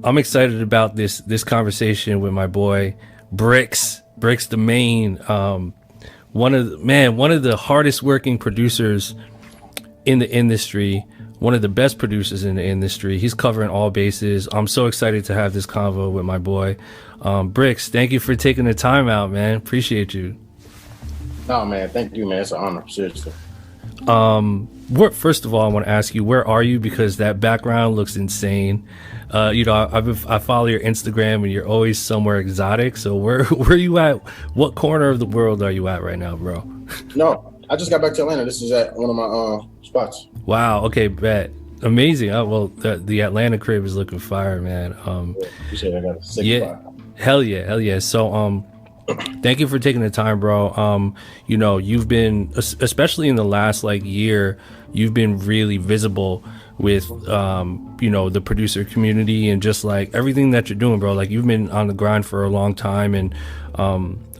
I'm excited about this conversation with my boy Bricks Damane. One of the hardest working producers in the industry, one of the best producers in the industry. He's covering all bases. I'm so excited to have this convo with my boy. Bricks, thank you for taking the time out, man. Appreciate you. No, man, thank you, man. It's an honor, seriously. First of all, I want to ask you, where are you? Because that background looks insane. I follow your Instagram and you're always somewhere exotic. So where are you at? What corner of the world are you at right now, bro? No, I just got back to Atlanta. This is at one of my spots. Wow. Okay, bet. Amazing. Well, the Atlanta crib is looking fire, man. Appreciate it. I got a sick spot. Hell yeah. So, thank you for taking the time, bro. You've been, especially in the last year, you've been really visible with, the producer community and just everything that you're doing, bro. Like, you've been on the grind for a long time. And,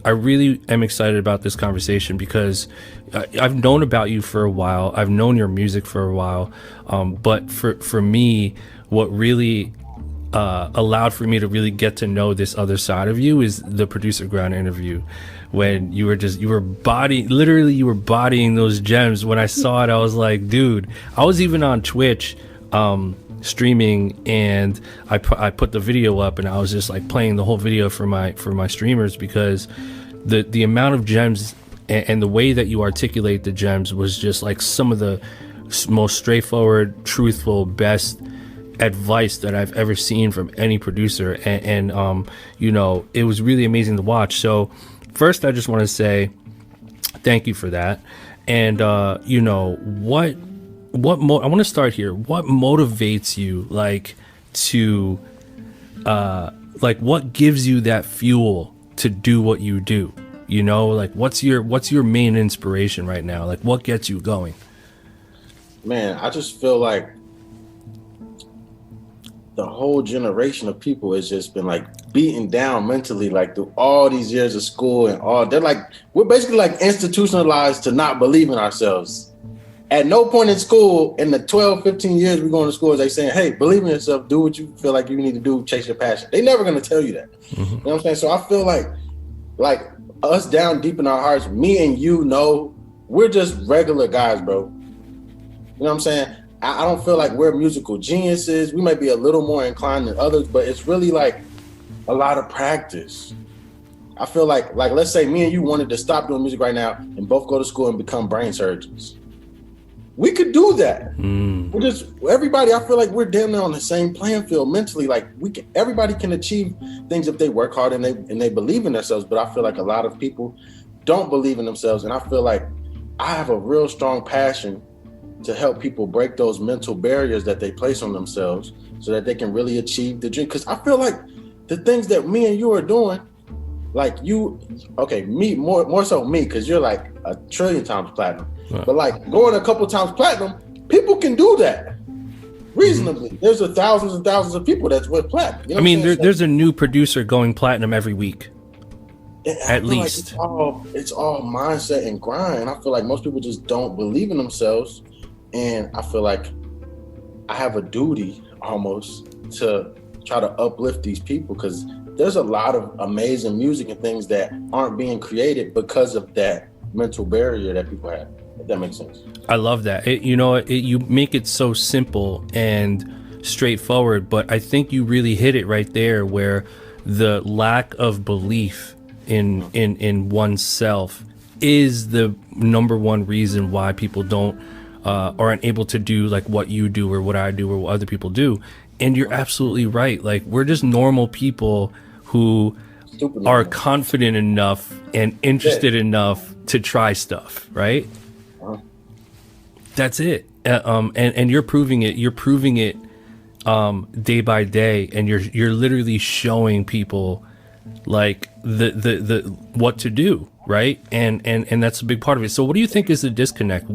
I really am excited about this conversation because I've known about you for a while. I've known your music for a while. But for me, what really allowed for me to really get to know this other side of you is the producer ground interview, when you were bodying those gems. When I saw it, I was like, dude. I was even on Twitch streaming, and I put the video up, and I was just playing the whole video for my streamers, because the amount of gems and the way that you articulate the gems was just some of the most straightforward, truthful, best advice that I've ever seen from any producer, and it was really amazing to watch. So first, I just want to say thank you for that. And I want to start here. What motivates you what gives you that fuel to do what you do? What's your main inspiration right now? What gets you going? Man, I just feel like the whole generation of people has just been beaten down mentally, through all these years of school and all. We're basically institutionalized to not believe in ourselves. At no point in school, in the 12, 15 years we're going to school, is they saying, hey, believe in yourself, do what you feel like you need to do, chase your passion. They never going to tell you that. Mm-hmm. You know what I'm saying? So I feel like us down deep in our hearts, me and you know, we're just regular guys, bro. You know what I'm saying? I don't feel like we're musical geniuses. We might be a little more inclined than others, but it's really a lot of practice. I feel like let's say me and you wanted to stop doing music right now and both go to school and become brain surgeons. We could do that. Everybody, I feel like we're damn near on the same playing field mentally. Everybody can achieve things if they work hard and they believe in themselves. But I feel like a lot of people don't believe in themselves. And I feel like I have a real strong passion to help people break those mental barriers that they place on themselves so that they can really achieve the dream. Because I feel like the things that me and you are doing, me, more so me, because you're 1 trillion times platinum. Right. But going a couple times platinum, people can do that reasonably. Mm-hmm. There's thousands and thousands of people that's with platinum. You know there's a new producer going platinum every week. At least. It's all mindset and grind. I feel like most people just don't believe in themselves. And I feel like I have a duty almost to try to uplift these people, because there's a lot of amazing music and things that aren't being created because of that mental barrier that people have. If that makes sense. I love that. You make it so simple and straightforward, but I think you really hit it right there, where the lack of belief in oneself is the number one reason why people don't aren't able to do what you do or what I do or what other people do. And you're absolutely right. We're just normal people who are confident enough and interested enough to try stuff, right? That's it. And you're proving it. You're proving it day by day, and you're literally showing people the what to do, right? And that's a big part of it. So what do you think is the disconnect?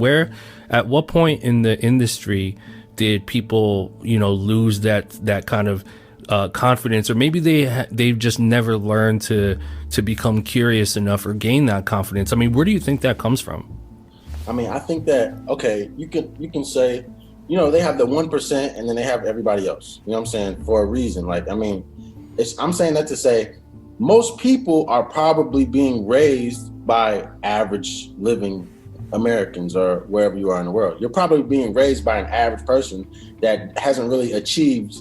At what point in the industry did people, lose that kind of confidence, or maybe they've just never learned to become curious enough or gain that confidence? Where do you think that comes from? I think that, okay, you can say you know, they have the 1% and then they have everybody else. You know what I'm saying? For a reason. Like, I mean, I'm saying that to say most people are probably being raised by average living Americans or wherever you are in the world. You're probably being raised by an average person that hasn't really achieved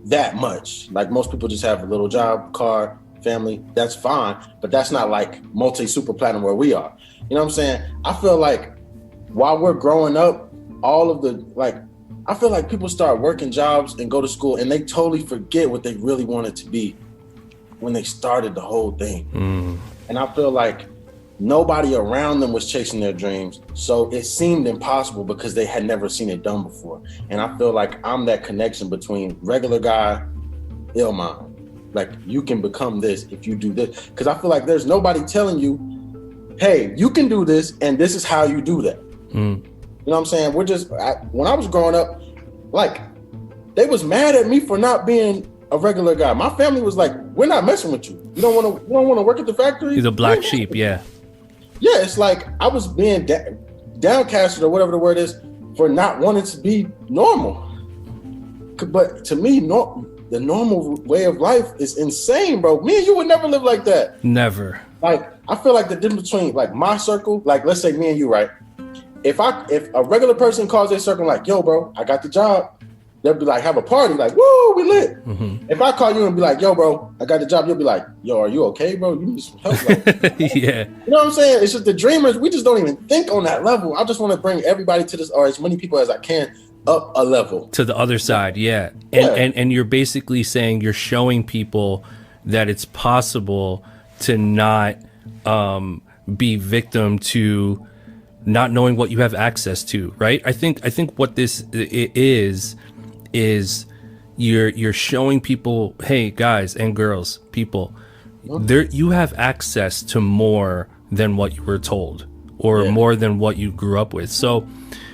that much. Like most people just have a little job, car, family. That's fine, but that's not like multi super platinum where we are. You know what I'm saying? I feel like while we're growing up, all of the like, I feel like people start working jobs and go to school and they totally forget what they really wanted to be when they started the whole thing. And I feel like nobody around them was chasing their dreams, so it seemed impossible because they had never seen it done before. And I feel like I'm that connection between regular guy, ill mind. Like, you can become this if you do this, because I feel like there's nobody telling you, hey, you can do this and this is how you do that. You know what I'm saying? When I was growing up, like, they was mad at me for not being a regular guy. My family was like, we're not messing with you. You don't want to work at the factory? You're the black sheep, yeah. Yeah, it's like I was being downcasted or whatever the word is for not wanting to be normal. But to me, the normal way of life is insane, bro. Me and you would never live like that. Never. Like, I feel like the difference between like my circle, like let's say me and you, right? If a regular person calls their circle like, yo, bro, I got the job, they'll be like, have a party, like, woo, we lit. If I call you and be like, yo, bro, I got the job, you'll be like, yo, are you okay, bro? You need some help. Like, yeah. You know what I'm saying? It's just the dreamers, we just don't even think on that level. I just want to bring everybody to this, or as many people as I can, up a level. To the other side, yeah. And you're basically saying you're showing people that it's possible to not be victim to not knowing what you have access to, right? I think what this is you're showing people, hey guys and girls, people, there you have access to more than what you were told, or more than what you grew up with. So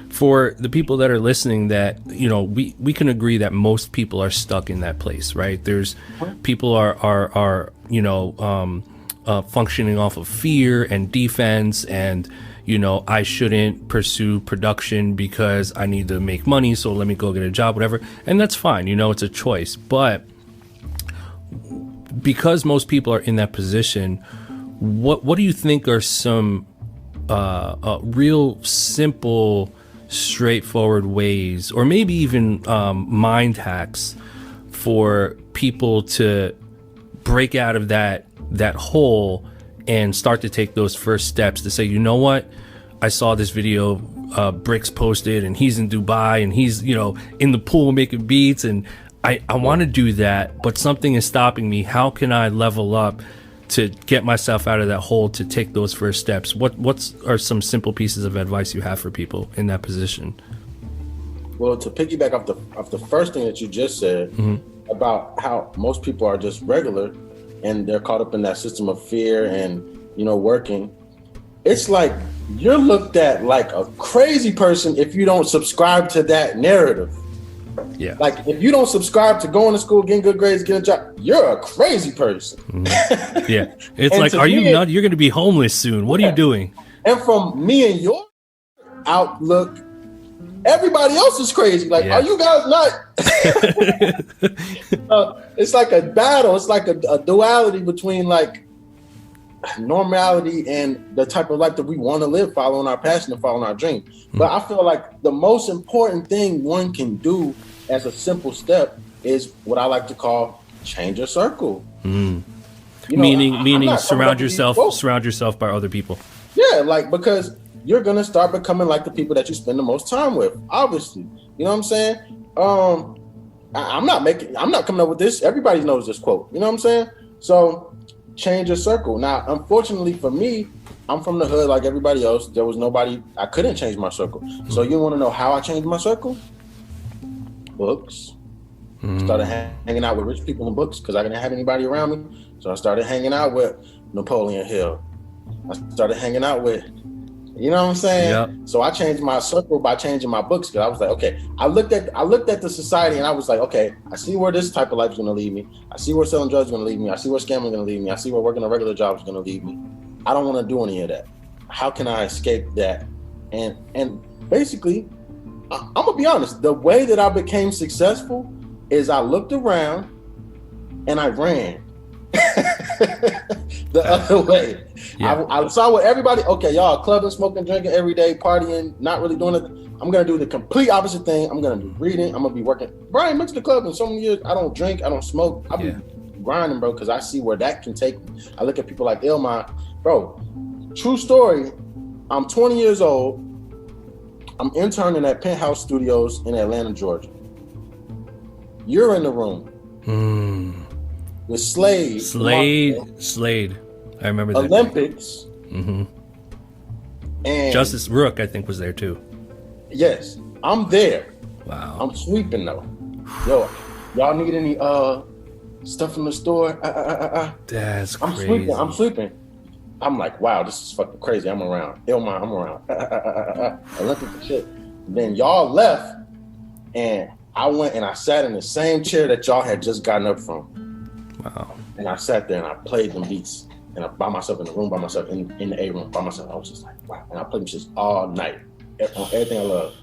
for the people that are listening, that, you know, we can agree that most people are stuck in that place, right? There's people are you know, functioning off of fear and defense, and, you know, I shouldn't pursue production because I need to make money, so let me go get a job, whatever. And that's fine, you know, it's a choice. But because most people are in that position, what do you think are some real simple, straightforward ways, or maybe even mind hacks for people to break out of that hole and start to take those first steps to say, you know what, I saw this video Bricks posted, and he's in Dubai and he's, you know, in the pool making beats, and I want to do that, but something is stopping me. How can I level up to get myself out of that hole, to take those first steps? What are some simple pieces of advice you have for people in that position? Well, to piggyback off the first thing that you just said about how most people are just regular and they're caught up in that system of fear and, you know, working. It's like you're looked at like a crazy person if you don't subscribe to that narrative. Yeah. Like, if you don't subscribe to going to school, getting good grades, getting a job, you're a crazy person. Yeah. It's like, are you not? You're going to be homeless soon. What are you doing? And from me and your outlook, everybody else is crazy. Like, are you guys not? It's like a battle. It's like a duality between like normality and the type of life that we want to live, following our passion and following our dream. But I feel like the most important thing one can do as a simple step is what I like to call change your circle. You know, meaning surround yourself by other people. Yeah, like, because you're gonna start becoming like the people that you spend the most time with, obviously. You know what I'm saying? I'm not coming up with this. Everybody knows this quote. You know what I'm saying? So change your circle. Now, unfortunately for me, I'm from the hood like everybody else. There was nobody, I couldn't change my circle. So you want to know how I changed my circle? Books. Started hanging out with rich people in books because I didn't have anybody around me. So I started hanging out with Napoleon Hill. I started hanging out with, you know what I'm saying? Yep. So I changed my circle by changing my books, because I was like, okay, I looked at the society and I was like, okay, I see where this type of life is going to lead me. I see where selling drugs is going to lead me. I see where scamming is going to lead me. I see where working a regular job is going to lead me. I don't want to do any of that. How can I escape that? And basically, I'm gonna be honest. The way that I became successful is I looked around and I ran the other way. Yeah. I saw what everybody. Okay, y'all clubbing, smoking, drinking every day, partying, not really doing it. I'm gonna do the complete opposite thing. I'm gonna be reading. I'm gonna be working. Brian went to the club in so many years. I don't drink. I don't smoke. I be grinding, bro, because I see where that can take me. I look at people like Ilma, bro. True story. I'm 20 years old. I'm interning at Penthouse Studios in Atlanta, Georgia. You're in the room with Slade. Slade. I remember that. Olympics. Mm-hmm. And Justice Rook, I think, was there too. Yes, I'm there. Wow. I'm sweeping though. Yo, y'all need any stuff from the store? That's crazy. I'm sweeping. I'm like, wow, this is fucking crazy. I'm around. Ilma, I'm around. Olympic and shit. Then y'all left, and I went and I sat in the same chair that y'all had just gotten up from. Wow. And I sat there and I played them beats. And I by myself in the room, by myself in the A room, by myself. I was just like, wow. And I played them shit all night on everything I love.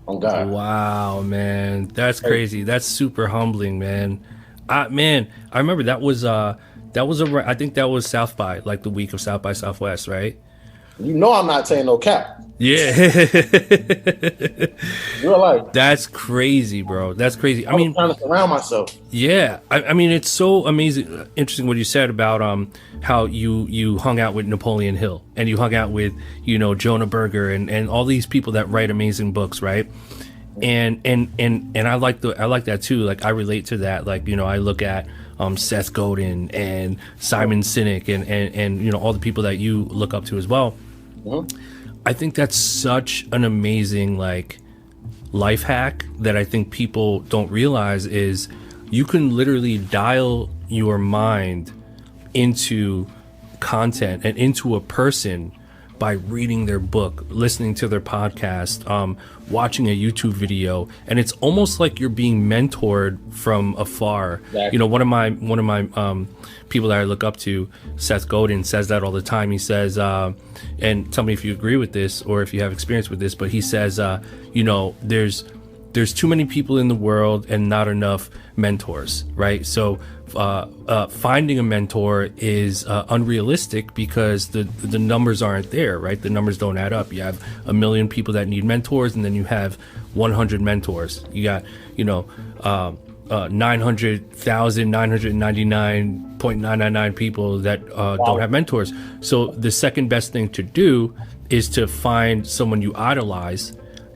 On God. Wow, man. That's crazy. That's super humbling, man. I remember that was I think that was South by, like the week of South by Southwest, right? You know I'm not saying no cap. Yeah. Real life. That's crazy, bro. That's crazy. I mean, trying to surround myself. Yeah. I mean, it's so amazing. Interesting what you said about how you hung out with Napoleon Hill and you hung out with, Jonah Berger and all these people that write amazing books, right? And I like that too. Like I relate to that. Like, I look at Seth Godin and Simon Sinek and all the people that you look up to as well. Mm-hmm. I think that's such an amazing like life hack that I think people don't realize is you can literally dial your mind into content and into a person by reading their book, listening to their podcast, watching a YouTube video, and it's almost like you're being mentored from afar. Exactly. One of my people that I look up to, Seth Godin, says that all the time. He says, and tell me if you agree with this or if you have experience with this, but he says, there's too many people in the world and not enough mentors, right? So finding a mentor is unrealistic because the numbers aren't there, right? The numbers don't add up. You have 1 million people that need mentors, and then you have 100 mentors. You got 900,999.999 people that don't have mentors. So the second best thing to do is to find someone you idolize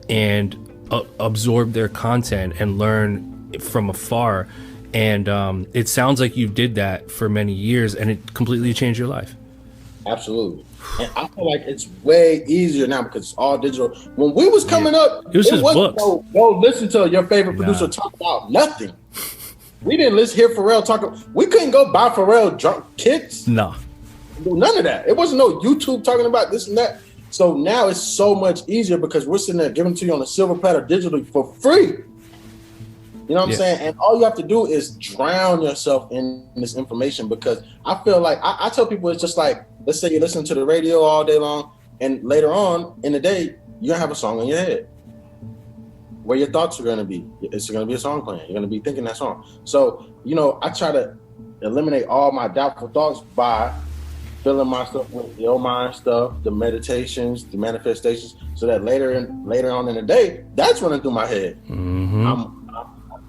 and absorb their content and learn from afar. And it sounds like you did that for many years and it completely changed your life. Absolutely. And I feel like it's way easier now because it's all digital. When we was coming up, it was just books. Go listen to your favorite producer talk about nothing. We didn't hear Pharrell talk. We couldn't go buy Pharrell drunk kits. No. None of that. It wasn't no YouTube talking about this and that. So now it's so much easier because we're sitting there giving to you on a silver platter digitally for free. You know what I'm saying? And all you have to do is drown yourself in this information because I feel like I tell people it's just like, let's say you listen to the radio all day long and later on in the day, you're gonna have a song in your head where your thoughts are gonna be. It's gonna be a song playing. You're gonna be thinking that song. So, I try to eliminate all my doubtful thoughts by filling myself with the old mind stuff, the meditations, the manifestations, so that later on in the day, that's running through my head. Mm-hmm. I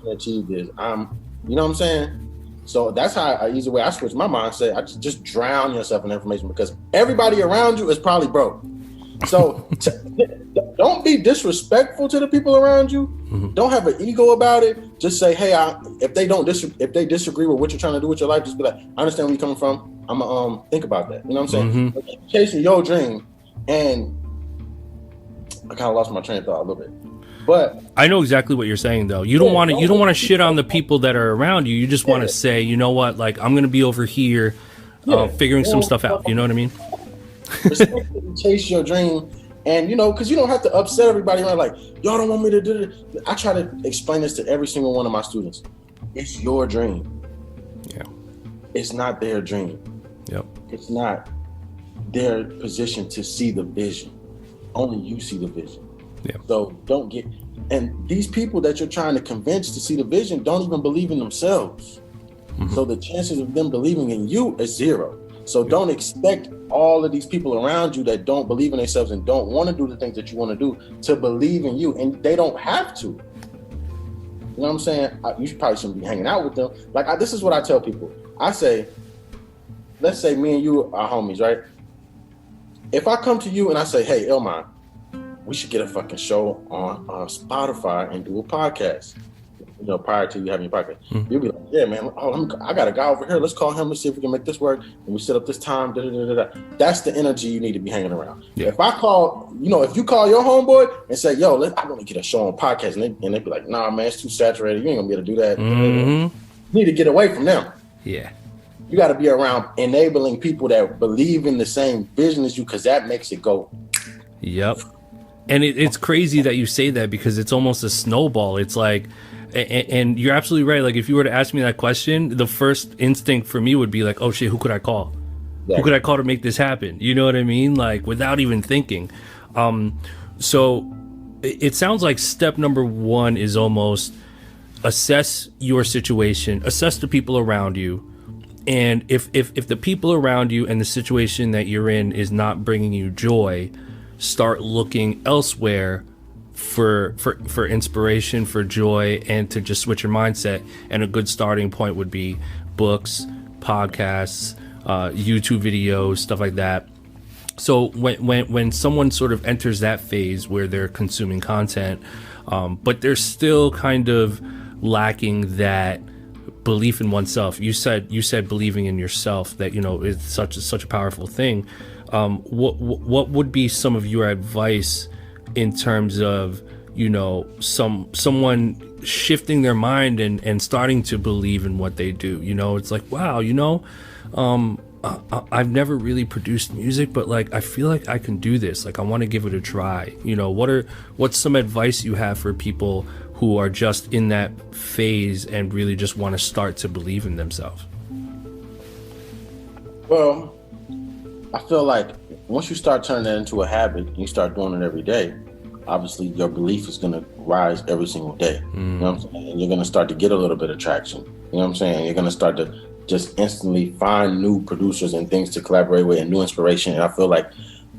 can achieve this. You know what I'm saying? So that's how an easy way I switch my mindset. I just drown yourself in information because everybody around you is probably broke. So don't be disrespectful to the people around you. Mm-hmm. Don't have an ego about it. Just say, hey, if they disagree with what you're trying to do with your life, just be like, I understand where you're coming from. I'm gonna think about that. You know what I'm saying? Mm-hmm. Chasing your dream, and I kind of lost my train of thought a little bit. But I know exactly what you're saying, though. You don't want to shit on the people that are around you. You just want to say, you know what? Like, I'm going to be over here figuring some stuff out. You know what I mean? Respectfully chase your dream. And, because you don't have to upset everybody around. Like, y'all don't want me to do this. I try to explain this to every single one of my students. It's your dream. Yeah. It's not their dream. Yep. It's not their position to see the vision. Only you see the vision. Yeah. So don't get And these people that you're trying to convince to see the vision don't even believe in themselves. Mm-hmm. So the chances of them believing in you is zero. So don't expect all of these people around you that don't believe in themselves and don't want to do the things that you want to do to believe in you. And they don't have to. You know what I'm saying? You probably shouldn't be hanging out with them. Like, this is what I tell people. I say, let's say me and you are homies, right? If I come to you and I say, hey, Ilman, we should get a fucking show on Spotify and do a podcast, you know, prior to you having your podcast. Mm-hmm. You'll be like, yeah, man, I got a guy over here. Let's call him and see if we can make this work. And we set up this time. That's the energy you need to be hanging around. Yeah. If I call, you know, if you call your homeboy and say, yo, I want to get a show on podcast, and they be like, nah, man, it's too saturated. You ain't gonna be able to do that. Mm-hmm. You need to get away from them. Yeah. You got to be around enabling people that believe in the same vision as you, because that makes it go. Yep. And it's crazy that you say that, because it's almost a snowball. It's like, and you're absolutely right. Like, if you were to ask me that question, the first instinct for me would be like, oh shit, who could I call? Yeah. Who could I call to make this happen? You know what I mean? Like, without even thinking. So it sounds like step number one is almost assess your situation, assess the people around you. And if the people around you and the situation that you're in is not bringing you joy, start looking elsewhere for inspiration, for joy, and to just switch your mindset. And a good starting point would be books, podcasts, YouTube videos, stuff like that. So when someone sort of enters that phase where they're consuming content, but they're still kind of lacking that belief in oneself. You said believing in yourself, that, you know, is such a powerful thing. What would be some of your advice in terms of, you know, someone shifting their mind and starting to believe in what they do? You know, it's like, wow, you know, I've never really produced music, but like, I feel like I can do this. Like, I want to give it a try. You know, what's some advice you have for people who are just in that phase and really just want to start to believe in themselves? Well, I feel like once you start turning that into a habit and you start doing it every day, obviously your belief is going to rise every single day. You know what I'm saying? And you're going to start to get a little bit of traction. You know what I'm saying? You're going to start to just instantly find new producers and things to collaborate with and new inspiration. And I feel like,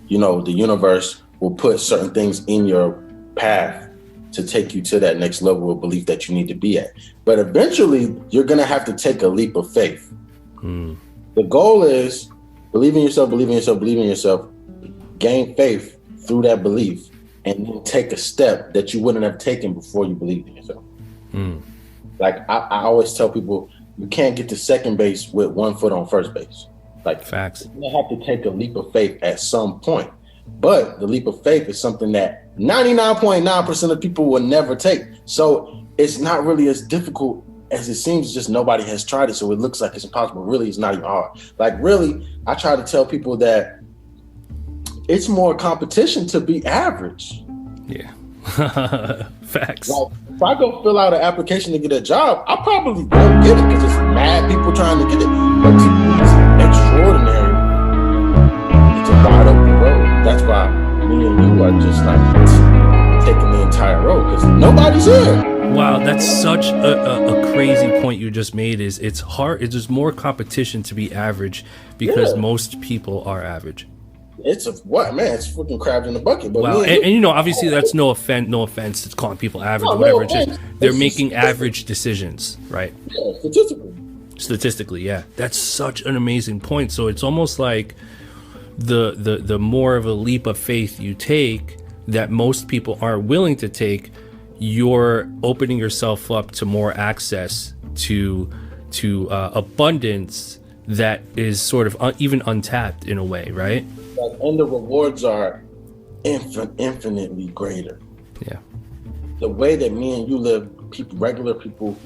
you know, the universe will put certain things in your path to take you to that next level of belief that you need to be at. But eventually, you're going to have to take a leap of faith. The goal is believe in yourself, gain faith through that belief, and then take a step that you wouldn't have taken before you believed in yourself. Like, I always tell people, you can't get to second base with 1 foot on first base. Like, facts. You have to take a leap of faith at some point. But the leap of faith is something that 99.9% of people will never take. So it's not really as difficult as it seems. It's just nobody has tried it, so it looks like it's impossible. Really, it's not even hard. Like, really, I try to tell people that it's more competition to be average. Yeah. Facts. Like, if I go fill out an application to get a job, I probably won't get it because it's mad people trying to get it. But to be extraordinary, it's a wide open road. That's why me and you are just like taking the entire road, because nobody's here. Wow, that's such a crazy point you just made. Is it's hard. It's just more competition to be average because most people are average. It's It's freaking crabs in the bucket. But wow, and you know, obviously that's no offense to calling people average or whatever. It's just they're making average decisions, right? Yeah, statistically, yeah. That's such an amazing point. So it's almost like the more of a leap of faith you take that most people aren't willing to take, you're opening yourself up to more access to abundance that is sort of even untapped in a way, right? And the rewards are infinitely greater. Yeah. The way that me and you live, regular people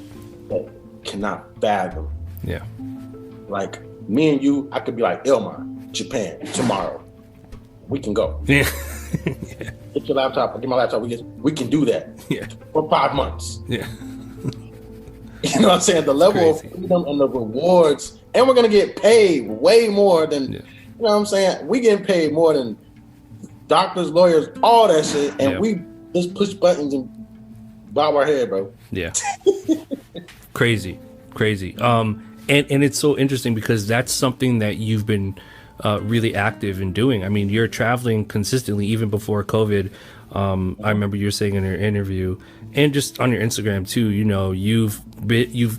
that cannot fathom. Yeah. Like me and you, I could be like, Ilman, Japan, tomorrow. We can go. Yeah. Yeah. Get your laptop, I'll get my laptop. We can do that. Yeah. For 5 months. Yeah. You know what I'm saying? The level of freedom and the rewards, and we're gonna get paid way more than you know what I'm saying? We getting paid more than doctors, lawyers, all that shit, and we just push buttons and bob our head, bro. Yeah. Crazy. And it's so interesting because that's something that you've been really active in doing. I mean, you're traveling consistently even before COVID. I remember you were saying in your interview and just on your Instagram too, you know, you've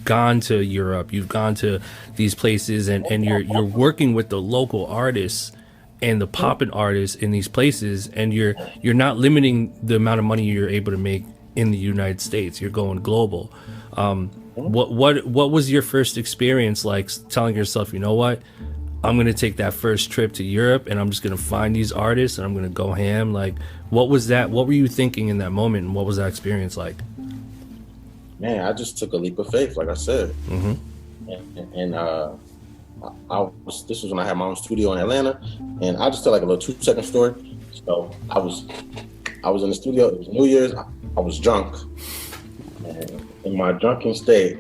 gone to Europe, you've gone to these places, and you're working with the local artists and the poppin' artists in these places, and you're not limiting the amount of money you're able to make in the United States. You're going global. What was your first experience like telling yourself, you know what, I'm going to take that first trip to Europe and I'm just going to find these artists and I'm going to go ham? Like, what was that? What were you thinking in that moment? And what was that experience like? Man, I just took a leap of faith, like I said. Mm-hmm. And this was when I had my own studio in Atlanta, and I'll just tell like a little 2-second story. So I was in the studio, it was New Year's, I was drunk. And in my drunken state,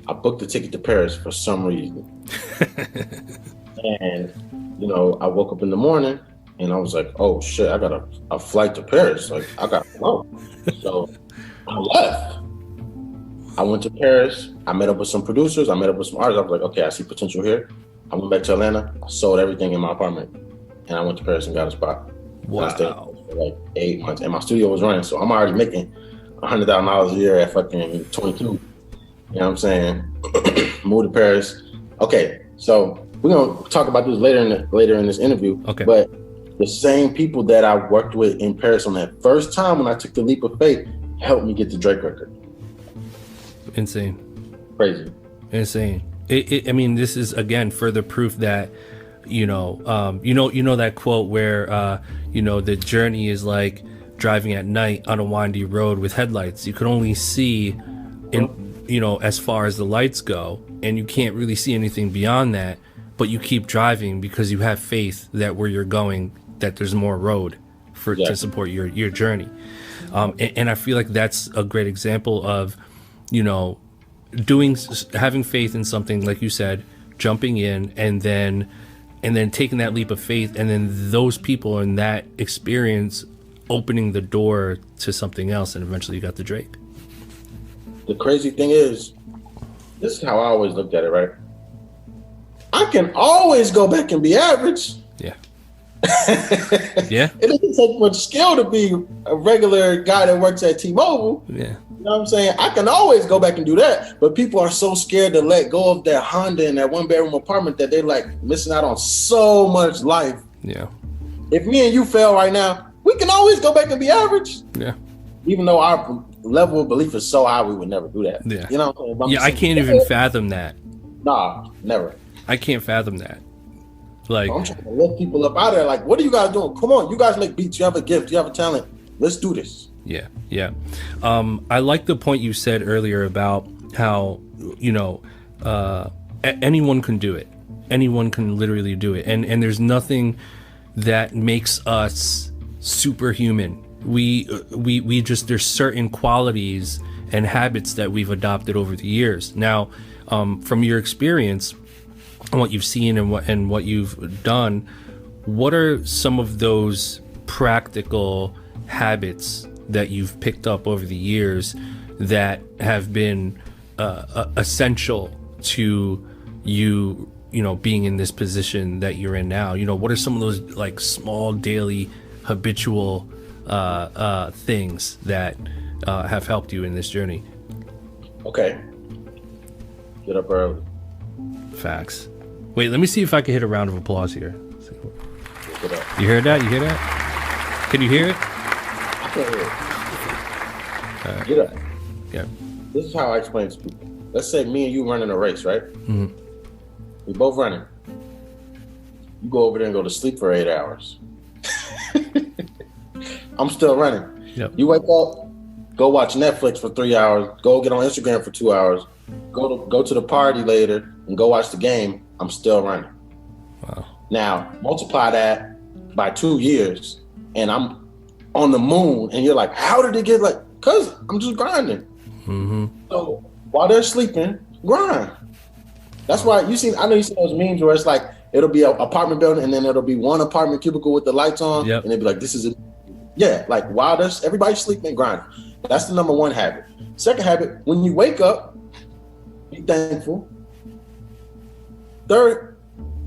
I booked a ticket to Paris for some reason. And, you know, I woke up in the morning and I was like, oh shit, I got a flight to Paris. Like, I got to go. So I left. I went to Paris. I met up with some producers. I met up with some artists. I was like, okay, I see potential here. I went back to Atlanta. I sold everything in my apartment. And I went to Paris and got a spot. Wow. And I stayed for like 8 months. And my studio was running. So I'm already making $100,000 a year at fucking 22. You know what I'm saying? Moved to Paris. Okay, so we're gonna talk about this later in this interview. Okay. But the same people that I worked with in Paris on that first time when I took the leap of faith helped me get the Drake record. Insane. Crazy. Insane. I mean, this is again further proof that, you know that quote where the journey is like driving at night on a windy road with headlights. You can only see as far as the lights go, and you can't really see anything beyond that, but you keep driving because you have faith that where you're going, that there's more road to support your journey. And I feel like that's a great example of, having faith in something, like you said, jumping in and then taking that leap of faith, and then those people in that experience opening the door to something else, and eventually you got the Drake. The crazy thing is, this is how I always looked at it, right? I can always go back and be average. Yeah. Yeah. It doesn't take much skill to be a regular guy that works at T-Mobile. Yeah. You know what I'm saying? I can always go back and do that, but people are so scared to let go of that Honda and that 1-bedroom apartment that they're like missing out on so much life. Yeah. If me and you fail right now, we can always go back and be average. Yeah. Even though our level of belief is so high, we would never do that. Yeah. You know what I'm saying? Yeah, I can't even fathom that. Nah, never. I can't fathom that. Like, I'm trying to lift people up out of there. Like, what are you guys doing? Come on, you guys make beats. You have a gift. You have a talent. Let's do this. Yeah, yeah. I like the point you said earlier about how, anyone can do it. Anyone can literally do it. And there's nothing that makes us superhuman. We just, there's certain qualities and habits that we've adopted over the years. Now, from your experience and what you've seen and what you've done, what are some of those practical habits that you've picked up over the years that have been essential to you being in this position that you're in now? What are some of those like small daily habitual things that have helped you in this journey? Okay. Get up early. Facts. Wait, let me see if I can hit a round of applause here. Get up. You heard that? You hear that? Can you hear it? I can't hear it. Get up. Yeah. This is how I explain to people. Let's say me and you running a race, right? Mm-hmm. We both running. You go over there and go to sleep for 8 hours. I'm still running. Yep. You wake up, go watch Netflix for 3 hours, go get on Instagram for 2 hours, go to the party later and go watch the game. I'm still running. Wow. Now, multiply that by 2 years and I'm on the moon, and you're like, how did it get like, cause I'm just grinding. Mm-hmm. So while they're sleeping, grind. That's why I know you see those memes where it's like, it'll be an apartment building and then it'll be one apartment cubicle with the lights on. Yep. And they'll be like, this is like while there's everybody's sleeping, grind. That's the number one habit. Second habit, when you wake up, be thankful. Third,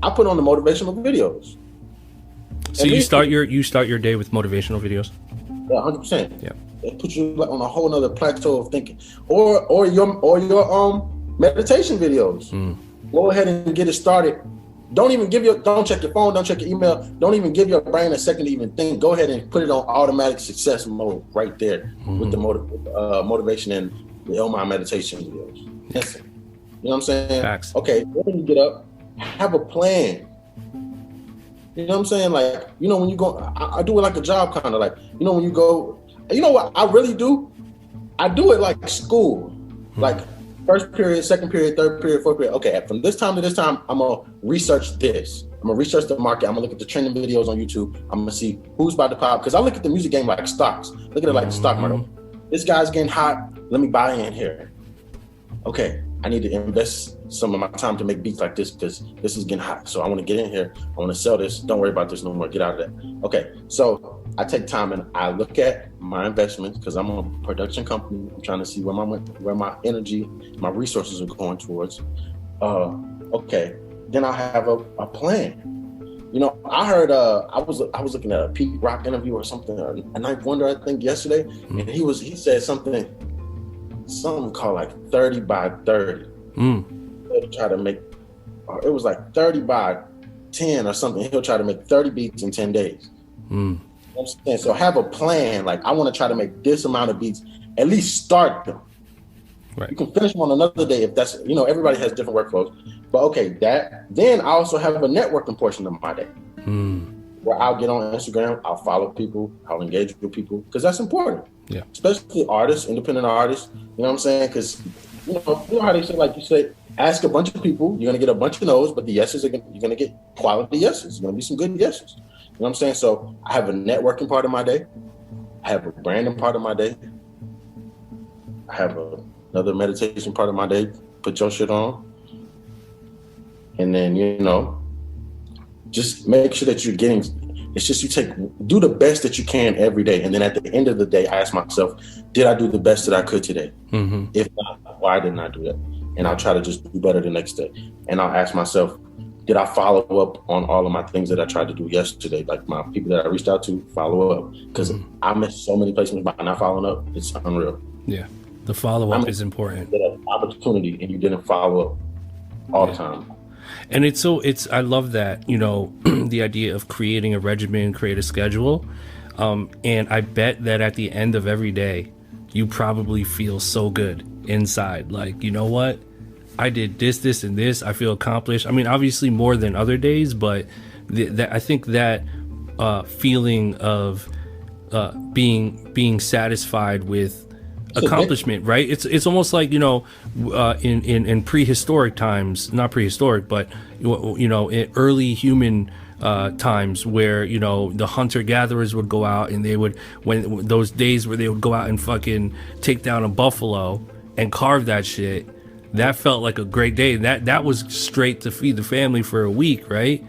I put on the motivational videos. So you start your day with motivational videos? Yeah, 100%. Yeah. It puts you like on a whole nother plateau of thinking. Or your meditation videos. Go ahead and get it started. Don't check your phone, don't check your email, don't even give your brain a second to even think. Go ahead and put it on automatic success mode right there with the motivation and the Ilman meditation videos. Listen, you know what I'm saying? Facts. Okay, when you get up, have a plan. You know what I'm saying? Like, you know, when you go, I do it like a job kind of like, you know, when you go, you know what I really do? I do it like school, like first period, second period, third period, fourth period. Okay, from this time to this time, I'm gonna research this. I'm gonna research the market. I'm gonna look at the trending videos on YouTube. I'm gonna see who's about to pop. Because I look at the music game like stocks. Look at it like the stock market. This guy's getting hot. Let me buy in here. Okay, I need to invest some of my time to make beats like this because this is getting hot. So I want to get in here. I want to sell this. Don't worry about this no more. Get out of that. Okay, so I take time and I look at my investments because I'm a production company. I'm trying to see where my energy, my resources are going towards. Okay, then I have a plan. You know, I heard I was looking at a Pete Rock interview or something, a Ninth Wonder I think yesterday, and he said something called like 30 by 30. He'll try to make, it was like 30 by 10 or something. He'll try to make 30 beats in 10 days. You know what I'm saying? So have a plan. Like, I want to try to make this amount of beats, at least start them. Right. You can finish them on another day if that's, you know, everybody has different workflows. But okay, then I also have a networking portion of my day where I'll get on Instagram, I'll follow people, I'll engage with people, because that's important. Yeah. Especially artists, independent artists. You know what I'm saying? Because you know how they say, like you said, ask a bunch of people, you're gonna get a bunch of no's, but the yeses you're gonna get quality yeses. There's gonna be some good yeses. You know what I'm saying? So I have a networking part of my day, I have a branding part of my day, I have another meditation part of my day. Put your shit on, and then you know, just make sure that you're getting. It's just do the best that you can every day. And then at the end of the day, I ask myself, did I do the best that I could today? If not, why didn't I do that? And I'll try to just do better the next day. And I'll ask myself, did I follow up on all of my things that I tried to do yesterday? Like my people that I reached out to, follow up. Because I missed so many placements by not following up. It's unreal. Yeah. The follow-up is important. You had an opportunity and you didn't follow up all the time. And I love that, you know, the idea of creating a regimen, create a schedule. And I bet that at the end of every day, you probably feel so good inside. Like, you know what? I did this, and this. I feel accomplished. I mean, obviously more than other days, but I think that feeling of being satisfied with accomplishment, right? It's almost like, you know, in prehistoric times, not prehistoric, but you know, in early human times where, you know, the hunter-gatherers would go out and they would, when those days where they would go out and fucking take down a buffalo and carve that shit, that felt like a great day. That was straight to feed the family for a week, right?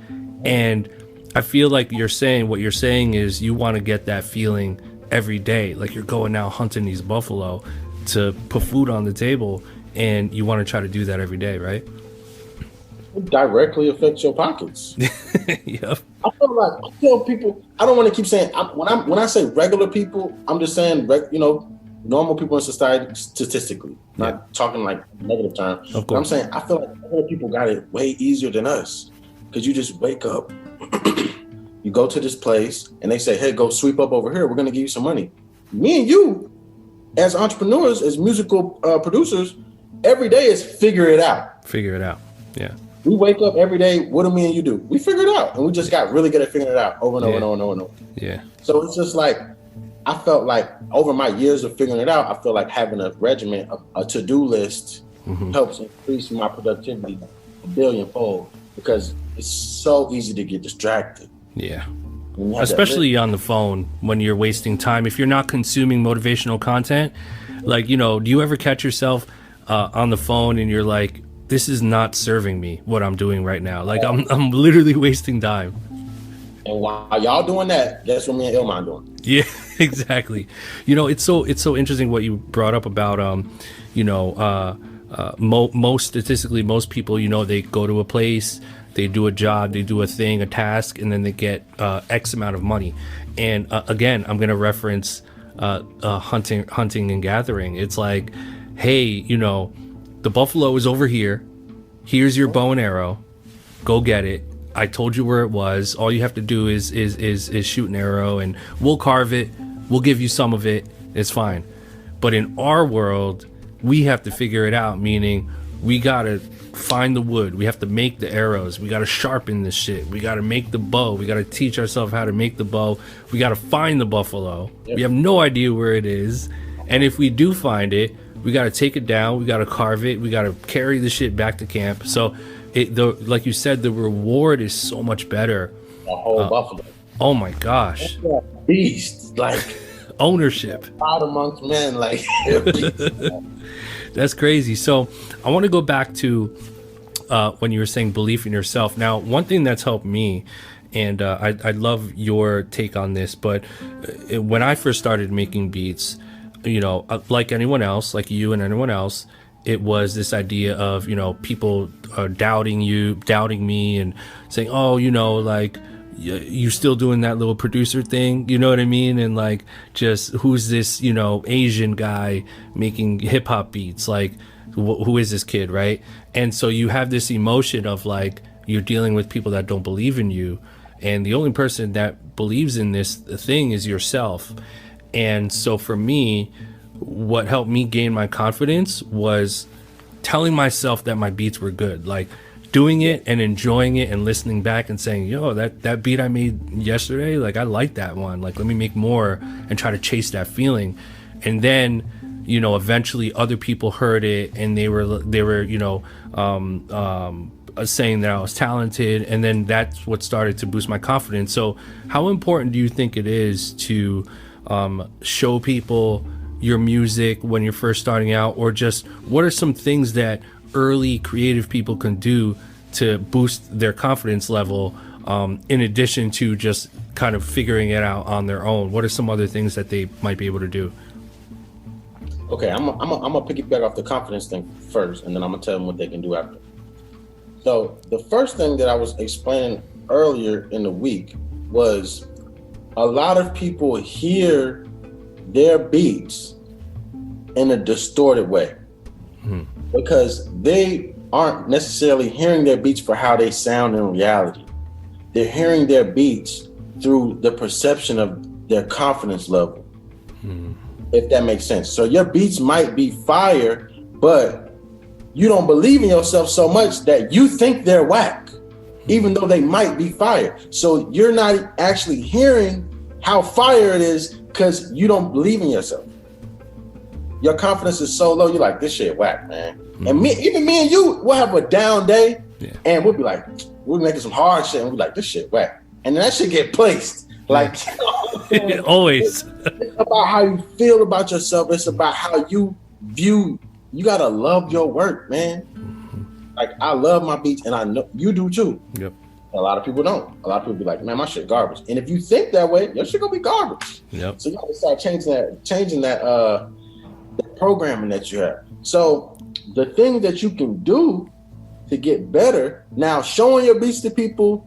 And I feel like what you're saying is you want to get that feeling every day, like you're going out hunting these buffalo to put food on the table, and you want to try to do that every day, right? It directly affects your pockets. Yep. I tell people, I don't want to keep saying, when I say regular people, I'm just saying, you know, normal people in society statistically, not talking like negative terms. But I'm saying, I feel like other people got it way easier than us, because you just wake up, you go to this place, and they say, hey, go sweep up over here. We're going to give you some money. Me and you, as entrepreneurs, as musical producers, every day is figure it out. Figure it out. Yeah. We wake up every day. What do me and you do? We figure it out. And we just got really good at figuring it out over and over and over and over and over. Yeah. So it's just like, I felt like over my years of figuring it out, I feel like having a regimen, a to-do list helps increase my productivity a billionfold, because it's so easy to get distracted. Yeah. Especially on the phone when you're wasting time. If you're not consuming motivational content, like, you know, do you ever catch yourself on the phone and you're like, this is not serving me, what I'm doing right now. Like, I'm literally wasting time. And while y'all doing that, guess what me and Ilman doing? Yeah. Exactly. It's so interesting what you brought up about you know, most statistically, most people, they go to a place, they do a job, they do a thing, a task, and then they get X amount of money. And again, I'm going to reference hunting and gathering. It's like, hey, the buffalo is over here. Here's your bow and arrow. Go get it. I told you where it was. All you have to do is shoot an arrow, and we'll carve it. We'll give you some of it. It's fine. But in our world, we have to figure it out, meaning we gotta find the wood. We have to make the arrows. We gotta sharpen this shit. We gotta make the bow. We gotta teach ourselves how to make the bow. We gotta find the buffalo. Yep. We have no idea where it is. And if we do find it, we gotta take it down. We gotta carve it. We gotta carry the shit back to camp. So, like you said, the reward is so much better. A whole buffalo. Oh my gosh. Beast. Like ownership. Out amongst men. Like that's crazy. So I want to go back to when you were saying belief in yourself. Now, one thing that's helped me, and I love your take on this, but when I first started making beats, like anyone else, like you and anyone else, it was this idea of, people doubting me and saying, oh, like, you still doing that little producer thing, you know what I mean? And like, just who's this, Asian guy making hip hop beats? Like, who is this kid, right? And so you have this emotion of like, you're dealing with people that don't believe in you. And the only person that believes in this thing is yourself. And so for me, what helped me gain my confidence was telling myself that my beats were good. Like, doing it and enjoying it and listening back and saying, yo, that beat I made yesterday, like, I like that one. Like, let me make more and try to chase that feeling. And then, eventually other people heard it and they were saying that I was talented. And then that's what started to boost my confidence. So how important do you think it is to show people your music when you're first starting out, or just what are some things that early creative people can do to boost their confidence level, in addition to just kind of figuring it out on their own? What are some other things that they might be able to do? Okay, I'm gonna piggyback off the confidence thing first, and then I'm gonna tell them what they can do after. So the first thing that I was explaining earlier in the week was a lot of people hear their beats in a distorted way. Because they aren't necessarily hearing their beats for how they sound in reality. They're hearing their beats through the perception of their confidence level, if that makes sense. So your beats might be fire, but you don't believe in yourself so much that you think they're whack, even though they might be fire. So you're not actually hearing how fire it is because you don't believe in yourself. Your confidence is so low, you're like, this shit whack, man. And even me and you, we'll have a down day, and we'll be like, we're making some hard shit, and we'll be like, this shit whack. And then that shit get placed. Like, always. It's about how you feel about yourself. It's about how you view, you gotta love your work, man. Like, I love my beats, and I know you do too. Yep. A lot of people don't. A lot of people be like, man, my shit garbage. And if you think that way, your shit gonna be garbage. Yep. So you gotta start changing that the programming that you have. So the thing that you can do to get better, now showing your beats to people,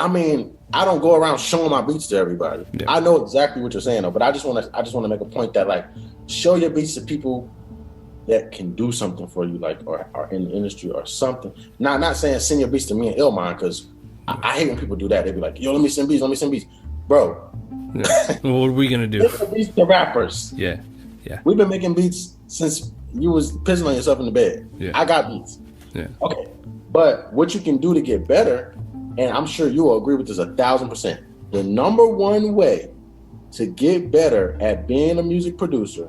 I mean, I don't go around showing my beats to everybody. Yeah. I know exactly what you're saying though, but I just want to make a point that, like, show your beats to people that can do something for you, like, or are in the industry or something. Not saying send your beats to me and Illmind, because I hate when people do that. They be like, yo, let me send beats. Bro. Yeah. What are we gonna do? Beats to rappers. Yeah. We've been making beats since you was pissing on yourself in the bed. Yeah. I got beats. Yeah. Okay. But what you can do to get better, and I'm sure you will agree with this 1,000%, the number one way to get better at being a music producer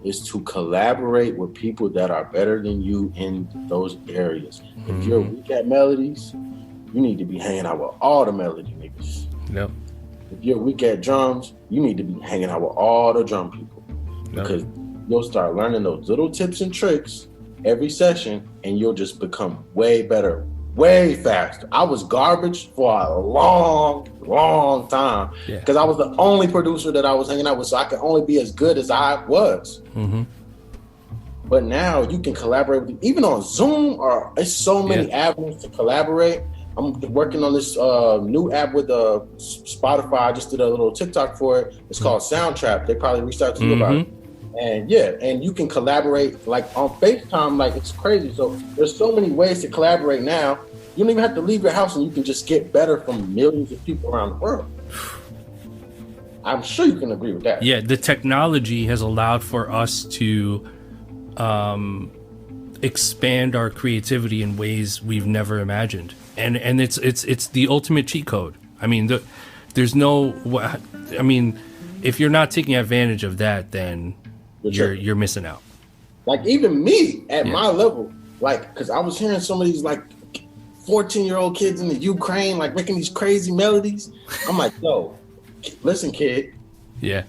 is to collaborate with people that are better than you in those areas. If you're weak at melodies, you need to be hanging out with all the melody niggas. Yep. If you're weak at drums, you need to be hanging out with all the drum people. Because you'll start learning those little tips and tricks every session, and you'll just become way better way faster. I was garbage for a long time because I was the only producer that I was hanging out with, so I could only be as good as I was. Mm-hmm. But now you can collaborate with even on Zoom, or it's so many avenues to collaborate. I'm working on this new app with Spotify. I just did a little TikTok for it. It's called Soundtrap. They probably reached out to you about it. And and you can collaborate like on FaceTime, like it's crazy. So there's so many ways to collaborate now. You don't even have to leave your house, and you can just get better from millions of people around the world. I'm sure you can agree with that. Yeah, the technology has allowed for us to expand our creativity in ways we've never imagined, and it's the ultimate cheat code. I mean, there's no. I mean, if you're not taking advantage of that, then you're missing out. Like even me at my level, like because I was hearing some of these like 14-year-old kids in the Ukraine like making these crazy melodies. I'm like, yo, listen, kid. Yeah.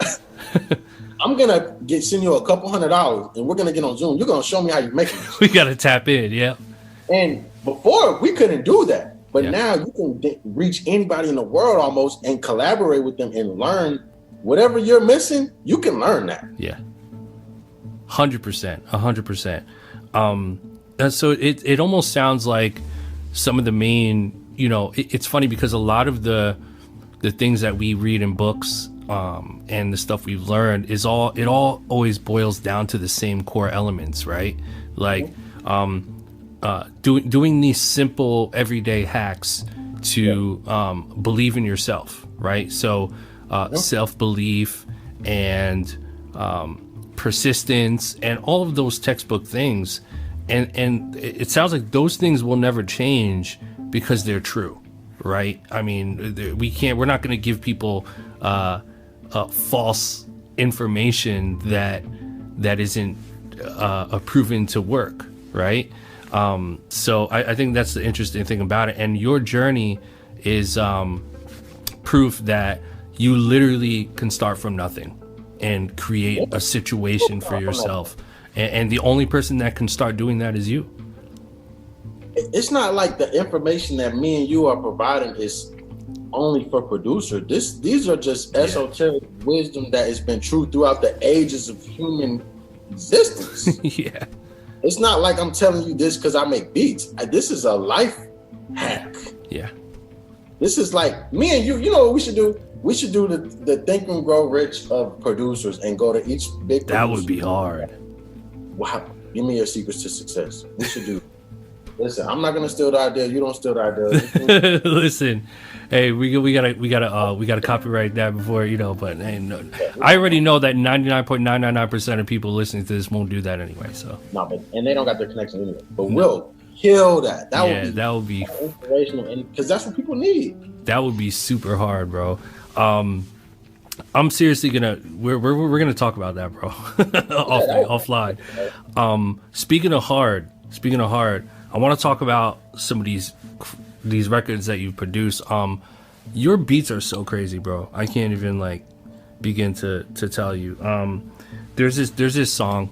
I'm gonna send you $200 and we're gonna get on Zoom. You're gonna show me how you make it. We gotta tap in, yeah. And before we couldn't do that, but now you can reach anybody in the world almost and collaborate with them and learn whatever you're missing. You can learn that. Yeah, 100%. And so it almost sounds like some of the main, it's funny because a lot of the things that we read in books. And the stuff we've learned it all always boils down to the same core elements, right? Like doing these simple everyday hacks to believe in yourself, right? So self-belief and persistence and all of those textbook things, and it sounds like those things will never change because they're true, right? I mean, we're not going to give people false information that isn't proven to work, right? So I think that's the interesting thing about it. And your journey is proof that you literally can start from nothing and create a situation for yourself. And the only person that can start doing that is you. It's not like the information that me and you are providing is only for producer. These are just esoteric wisdom that has been true throughout the ages of human existence. Yeah. It's not like I'm telling you this because I make beats. This is a life hack. Yeah. This is like me and you. You know what we should do? We should do the Think and Grow Rich of producers and go to each big producer. That would be hard. Wow. Give me your secrets to success. We should do. Listen, I'm not gonna steal the idea. You don't steal the idea. Listen, hey, we gotta copyright that before But hey, no, I already know that 99.999% of people listening to this won't do that anyway. So and they don't got their connection anyway. But we'll kill that. That would be inspirational, because that's what people need. That would be super hard, bro. I'm seriously we're gonna talk about that, bro. Offline. Speaking of hard. I want to talk about some of these records that you produce. Your beats are so crazy, bro. I can't even begin to tell you. There's this song.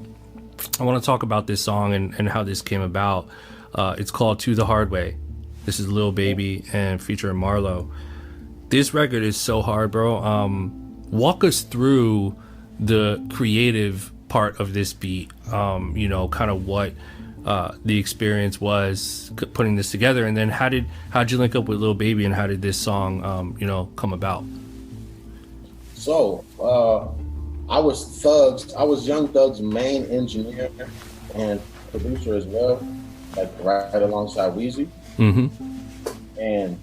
I want to talk about this song and how this came about. It's called To the Hard Way. This is Lil Baby and featuring Marlo. This record is so hard, bro. Walk us through the creative part of this beat. Kind of what the experience was putting this together, and then how'd you link up with Lil Baby, and how did this song come about? So I was Young Thug's main engineer and producer as well, right alongside Weezy. And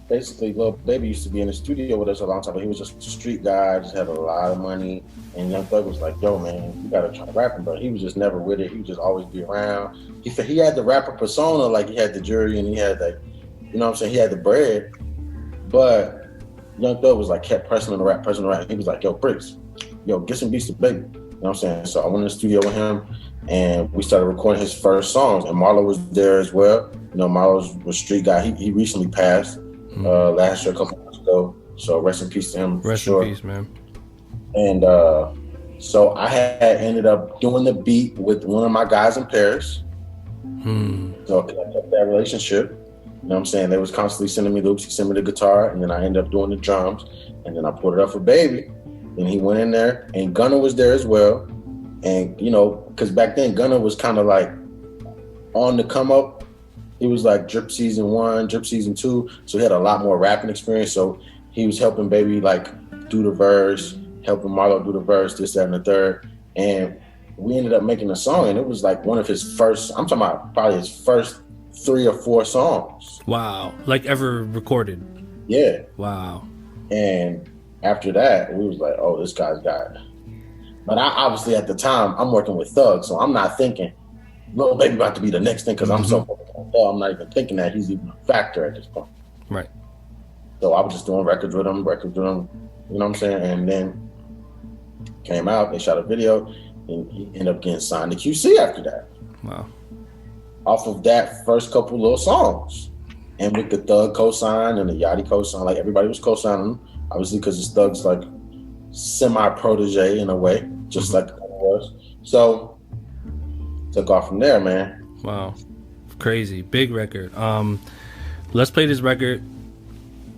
basically Lil Baby used to be in the studio with us a long time, but he was just a street guy, just had a lot of money. And Young Thug was like, yo, man, you gotta try rapping, but he was just never with it. He would just always be around. He had the rapper persona, like he had the jury and he had he had the bread. But Young Thug was kept pressing on the rap. He was like, yo, Bricks, get some beats to Baby. You know what I'm saying? So I went in the studio with him and we started recording his first songs, and Marlo was there as well. Marlo was a street guy. He recently passed last year, a couple months ago. So rest in peace to him. Rest in peace, man. And so I had ended up doing the beat with one of my guys in Paris. So I kept that relationship. You know what I'm saying? They was constantly sending me loops. He sent me the guitar, and then I ended up doing the drums, and then I pulled it up for Baby. Then he went in there, and Gunna was there as well. And you know, because back then Gunna was kind of like on the come up. He was like Drip Season 1, Drip Season 2, so he had a lot more rapping experience. So he was helping Baby like do the verse, helping Marlo do the verse, this, that, and the third. And we ended up making a song, and it was like one of his first. I'm talking about probably his first 3 or 4 songs. Wow. Like ever recorded. Yeah. Wow. And after that, we was like, oh, this guy's got it. But I obviously at the time I'm working with Thug, so I'm not thinking, Lil Baby about to be the next thing because I'm so focused on Thug. I'm not even thinking that he's even a factor at this point. Right. So I was just doing records with him, you know what I'm saying? And then came out, they shot a video, and he ended up getting signed to QC after that. Wow. Off of that first couple little songs. And with the Thug co-sign and the Yachty co-sign, like everybody was co-signing, obviously because it's Thug's like semi-protege in a way, just like it was. So took off from there, man. Wow. Crazy. Big record. Let's play this record.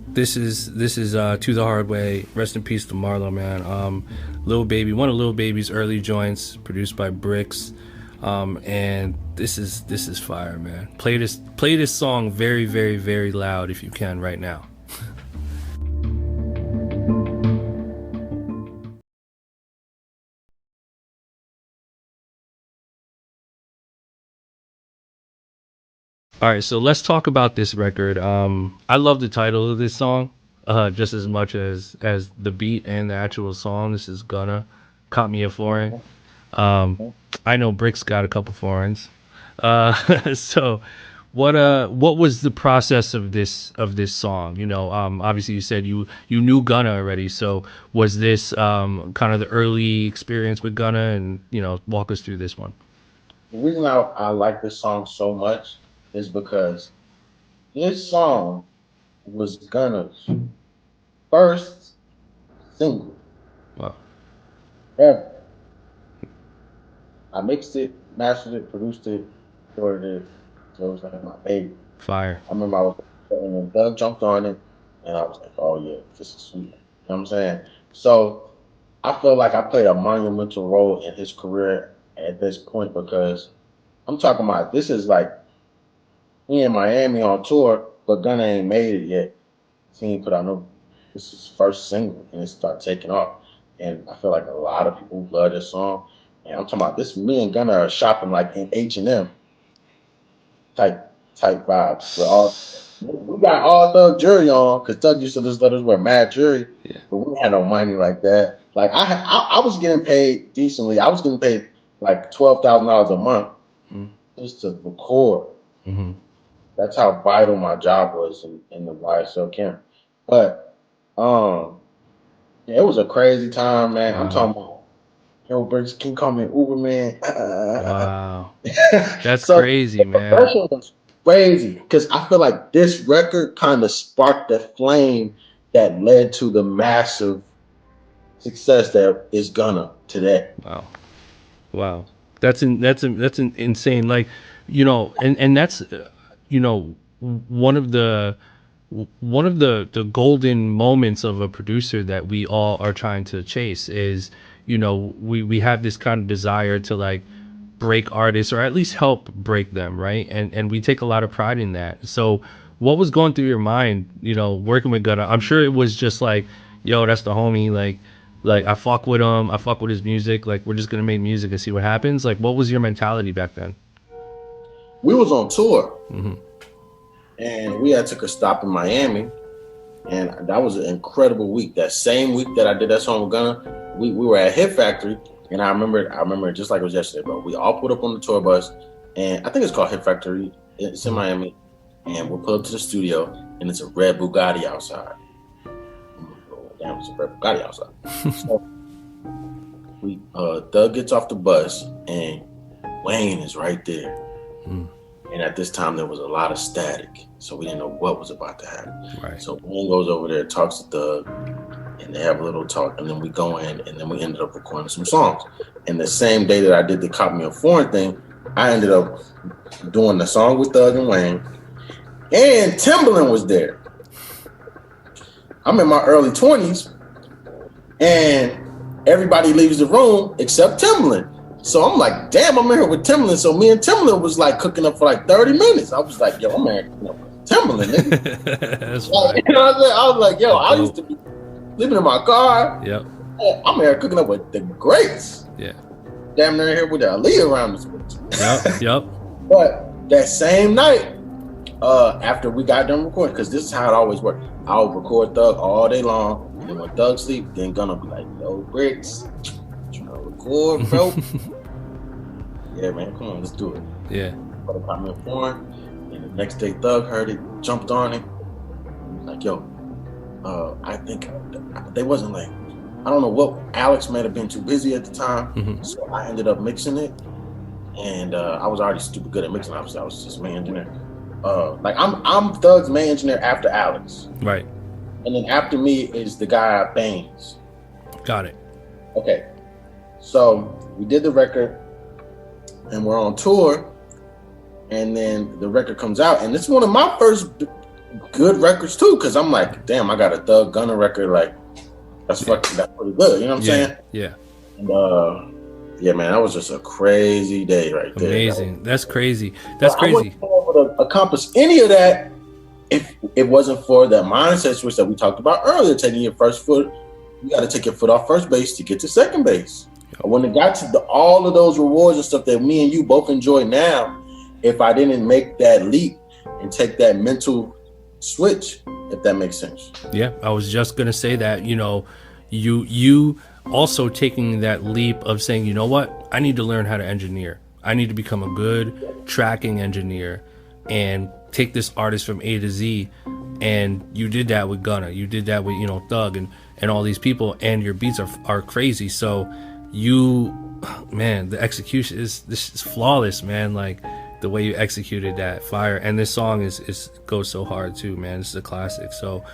This is To the Hard Way. Rest in peace to Marlo, man. Lil Baby, one of Lil Baby's early joints, produced by Bricks. And this is fire, man. Play this song very, very, very loud if you can right now. All right, so let's talk about this record. I love the title of this song, just as much as the beat and the actual song. This is Gunna, Caught Me a Foreign. I know Brick's got a couple foreigns. So what was the process of this song? You know, obviously you said you knew Gunna already. So was this kind of the early experience with Gunna, and you know, walk us through this one. The reason I like this song so much is because this song was Gunna's first single Wow, ever. I mixed it, mastered it, produced it, recorded it. So it was like my baby. fire. I remember I was and then Doug jumped on it, and I was like, "Oh yeah, this is sweet." You know what I'm saying? So I feel like I played a monumental role in his career at this point because I'm talking about this is like he in Miami on tour, but Gunna ain't made it yet. He ain't put out no. This is his first single, and it started taking off. And I feel like a lot of people love this song. And I'm talking about this. Me and Gunna are shopping like in H&M type vibes. We got all Thug jewelry on because Thug used to just let us wear mad jewelry, Yeah. but we had no money like that. Like I was getting paid decently. I was getting paid like $12,000 a month just to record. Mm-hmm. That's how vital my job was in the YSL camp. But yeah, it was a crazy time, man. I'm Wow. talking about Yo Briggs can call me Uber man. Wow. That's So crazy, the man. progression was crazy because I feel like this record kind of sparked the flame that led to the massive success that is Gunna today. Wow. Wow. That's insane. Like, you know, and that's you know, one of the the golden moments of a producer that we all are trying to chase is, you know, we have this kind of desire to like break artists or at least help break them, right? And we take a lot of pride in that. So what was going through your mind, you know, working with Gunna? I'm sure it was just like, yo, that's the homie, like I fuck with him, I fuck with his music, like we're just gonna make music and see what happens. Like what was your mentality back then? We was on tour Mm-hmm. and we had took a stop in Miami, and that was an incredible week. That same week that I did that song with Gunna, we were at Hit Factory, and I remember it just like it was yesterday, bro. We all put up on the tour bus, and I think it's called Hit Factory. It's in Miami, and we'll pull up to the studio, and it's a red Bugatti outside. Oh, damn, it's a red Bugatti outside. So Doug gets off the bus, and Wayne is right there. Mm. And at this time, there was a lot of static, so we didn't know what was about to happen. Right. So Wayne goes over there, talks to Doug, and they have a little talk, and then we go in, and then we ended up recording some songs. And the same day that I did the Caught Me a Foreign thing, I ended up doing the song with Doug and Wayne, and Timbaland was there. I'm in my early 20s, and everybody leaves the room except Timbaland. So I'm like, damn, I'm in here with Timbaland. So me and Timbaland was like cooking up for like 30 minutes. I was like, yo, I'm in here with Timbaland, nigga. That's like, fine. you know what I'm saying? I was like, yo, I used to be living in my car. Yep. I'm here cooking up with the greats. Yeah. Damn near here with Ali around this bitch. Yep. But that same night, after we got done recording, because this is how it always worked. I'll record Thug all day long. And when Thug sleep, then Gunna be like, yo, Bricks, trying to record, bro. Yeah, man, come on, let's do it. Yeah. Put a comment for him. And the next day, Thug heard it, jumped on it. He was like, yo, I think they wasn't like, I don't know what, Alex might have been too busy at the time. So I ended up mixing it. And I was already stupid good at mixing. I was just main engineer. Like I'm Thug's main engineer after Alex. Right. And then after me is the guy at Baines. Got it. Okay. So we did the record and we're on tour. And then the record comes out. And it's one of my first good records too. Cause I'm like, damn, I got a Thug Gunna record. Like that's pretty good. You know what I'm saying? Yeah. And, yeah, man, that was just a crazy day right there. Amazing. That's crazy. That's crazy. I wouldn't be able to accomplish any of that if it wasn't for that mindset switch that we talked about earlier. Taking your first foot, you got to take your foot off first base to get to second base. I wouldn't have got to all of those rewards and stuff that me and you both enjoy now if I didn't make that leap and take that mental switch, if that makes sense. Yeah, I was just going to say that, you also taking that leap of saying, you know what, I need to learn how to engineer. I need to become a good tracking engineer and take this artist from A to Z. And you did that with Gunna. You did that with, Thug and all these people, and your beats are crazy. So the execution this is flawless, man. Like the way you executed that, fire. And this song is goes so hard too, man. This is a classic. So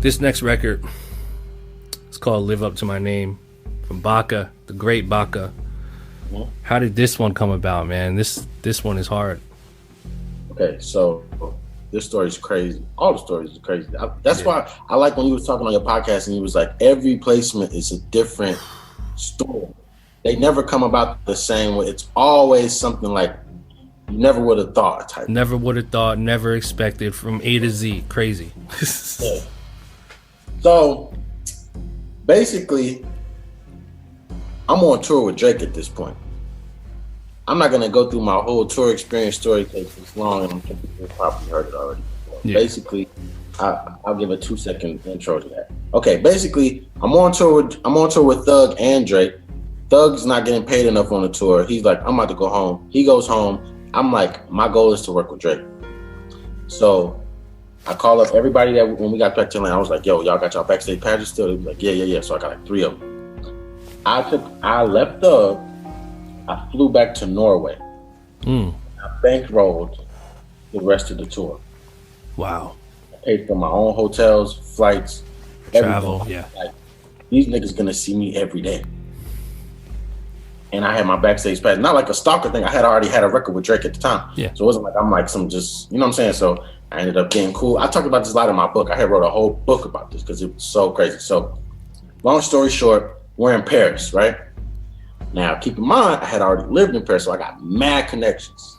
this next record is called Live Up to My Name from Baka, the great Baka. How did this one come about, man? This one is hard. Okay, so this story is crazy. All the stories are crazy. That's why I like when you was talking on your podcast and you was like, every placement is a different story. They never come about the same way. It's always something like you never would have thought type. Never would have thought, never expected, from A to Z. Crazy. Yeah. So basically, I'm on tour with Drake at this point. I'm not gonna go through my whole tour experience story because it's long and you've probably heard it already before. Yeah. Basically, I'll give a 2-second intro to that. Okay, basically, I'm on tour with Thug and Drake. Thug's not getting paid enough on the tour. He's like, I'm about to go home. He goes home. I'm like, my goal is to work with Drake. So I call up everybody that when we got back to Atlanta, I was like, yo, y'all got y'all backstage passes still? They was like, yeah. So I got like 3 of them. I left Thug. I flew back to Norway. I bankrolled the rest of the tour. Wow. I paid for my own hotels, flights, travel. Everything. Yeah. Like, these niggas gonna see me every day. And I had my backstage pass. Not like a stalker thing. I had already had a record with Drake at the time. Yeah. So it wasn't like I'm like some just, you know what I'm saying? So I ended up getting cool. I talked about this a lot in my book. I had wrote a whole book about this because it was so crazy. So long story short, we're in Paris, right? Now, keep in mind, I had already lived in Paris, so I got mad connections.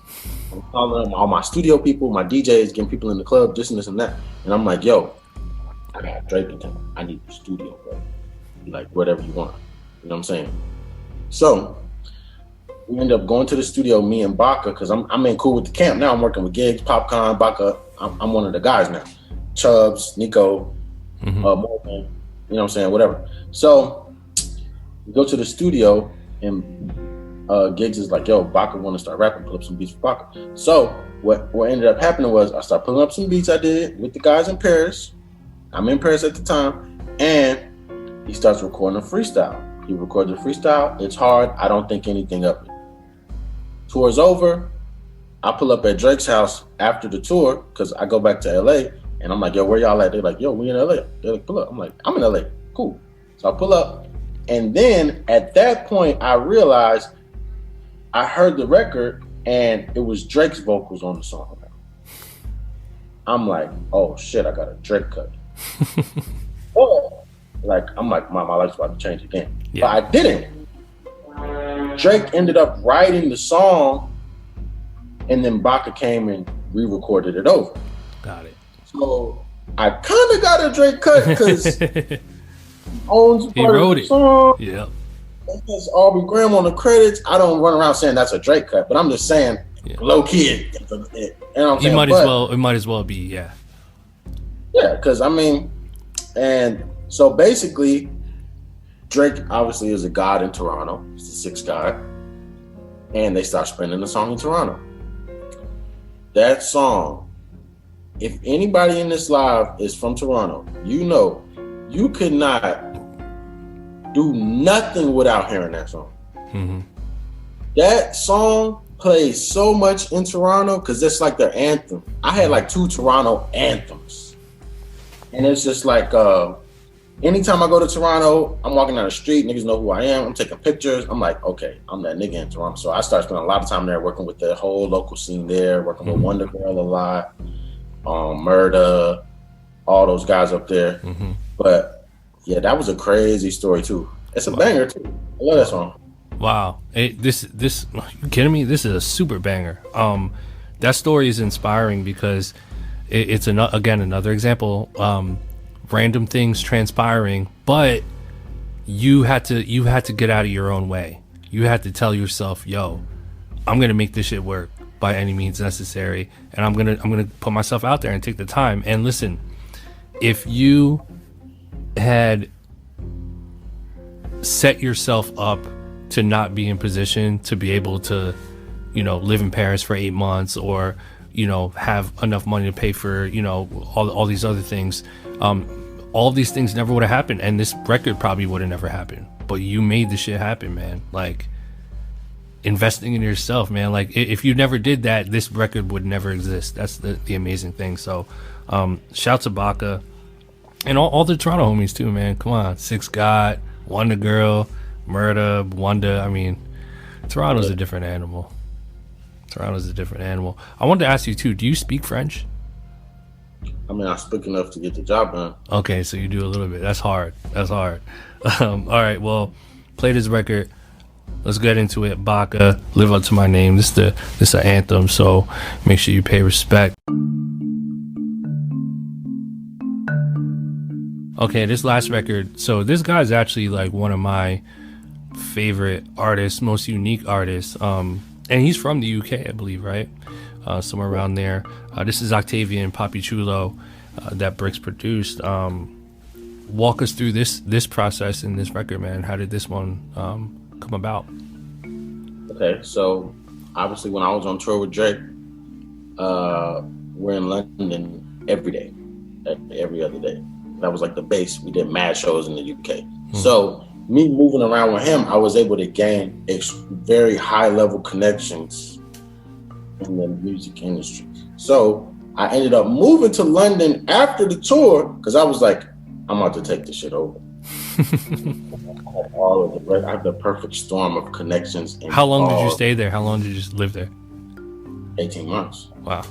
I'm calling them all my studio people, my DJs, getting people in the club, this and that. And I'm like, yo, I got Drake in town. I need a studio, bro. Like, whatever you want. You know what I'm saying? So we end up going to the studio, me and Baka, because I'm in cool with the camp. Now I'm working with Gigs, Popcorn, Baka. I'm one of the guys now. Chubbs, Nico, Morgan, you know what I'm saying? Whatever. So we go to the studio, and Gigs is like, yo, Baka want to start rapping, pull up some beats for Baka. So what ended up happening was I started pulling up some beats I did with the guys in Paris. I'm in Paris at the time, and he starts recording a freestyle. He records a freestyle. It's hard. I don't think anything of it. Tour's over. I pull up at Drake's house after the tour because I go back to LA, and I'm like, yo, where y'all at? They're like, yo, we in LA. They're like, pull up. I'm like, I'm in LA. Cool. So I pull up. And then at that point, I realized I heard the record and it was Drake's vocals on the song. I'm like, oh shit, I got a Drake cut. Oh, like I'm like, my life's about to change again. Yeah. But I didn't. Drake ended up writing the song, and then Baka came and re-recorded it over. Got it. So I kind of got a Drake cut because he owns he wrote it. Song. Yeah. There's Aubrey Graham on the credits. I don't run around saying that's a Drake cut, but I'm just saying, low key. It might as well be, yeah. Yeah, because I mean, and so basically, Drake obviously is a god in Toronto. He's the sixth god, and they start spinning the song in Toronto. That song, if anybody in this live is from Toronto, you know, you could not do nothing without hearing that song. Mm-hmm. That song plays so much in Toronto because it's like their anthem. I had like 2 Toronto anthems, and it's just like anytime I go to Toronto, I'm walking down the street, niggas know who I am, I'm taking pictures, I'm like, okay, I'm that nigga in Toronto. So I started spending a lot of time there, working with the whole local scene there, working with Wonder Girl a lot, Murda, all those guys up there. Mm-hmm. But yeah, that was a crazy story too. It's a banger too. I love that song. Wow. This are you kidding me? This is a super banger. That story is inspiring because it's another example. Random things transpiring, but you had to get out of your own way. You had to tell yourself, yo, I'm gonna make this shit work by any means necessary, and I'm gonna put myself out there and take the time. And listen, if you had set yourself up to not be in position to be able to, live in Paris for 8 months, or have enough money to pay for all these other things, all of these things never would have happened, and this record probably would have never happened. But you made the shit happen, man. Like, investing in yourself, man. Like, if you never did that, this record would never exist. That's the amazing thing. So shout to Baka and all the Toronto homies too, man. Come on, Six God, Wonder Girl, Murda, Wanda. I mean, Toronto's a different animal. I wanted to ask you too, do you speak French? I mean, I speak enough to get the job done. Okay, so you do a little bit. That's hard. All right, well, play this record. Let's get into it. Baka, Live Up to My Name. This is an anthem, so make sure you pay respect. Okay, this last record. So this guy's actually like one of my favorite artists, most unique artists. And he's from the UK, I believe, right? Somewhere around there. This is Octavian Papichulo that Bricks produced. Walk us through this process in this record, man. How did this one come about? Okay, so obviously when I was on tour with Drake, we're in London every day, every other day. That was like the base. We did mad shows in the UK. So me moving around with him, I was able to gain very high level connections in the music industry. So I ended up moving to London after the tour because I was like, I'm about to take this shit over. I have the perfect storm of connections. How long did you stay there? How long did you just live there? 18 months. Wow.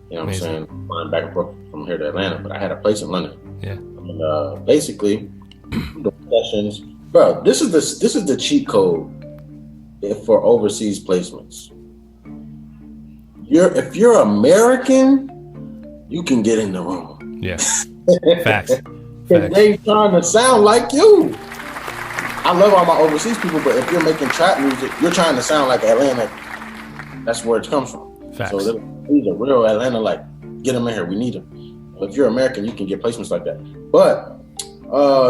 You know what I'm saying? Flying back and forth from here to Atlanta, but I had a place in London. Yeah. And basically, the sessions, bro. This is the cheat code for overseas placements. If you're American, you can get in the room. Yeah. Facts. They trying to sound like you. I love all my overseas people, but if you're making trap music, you're trying to sound like Atlanta. That's where it comes from. Facts. So these are real Atlanta. Like, get them in here. We need them. If you're American, you can get placements like that. But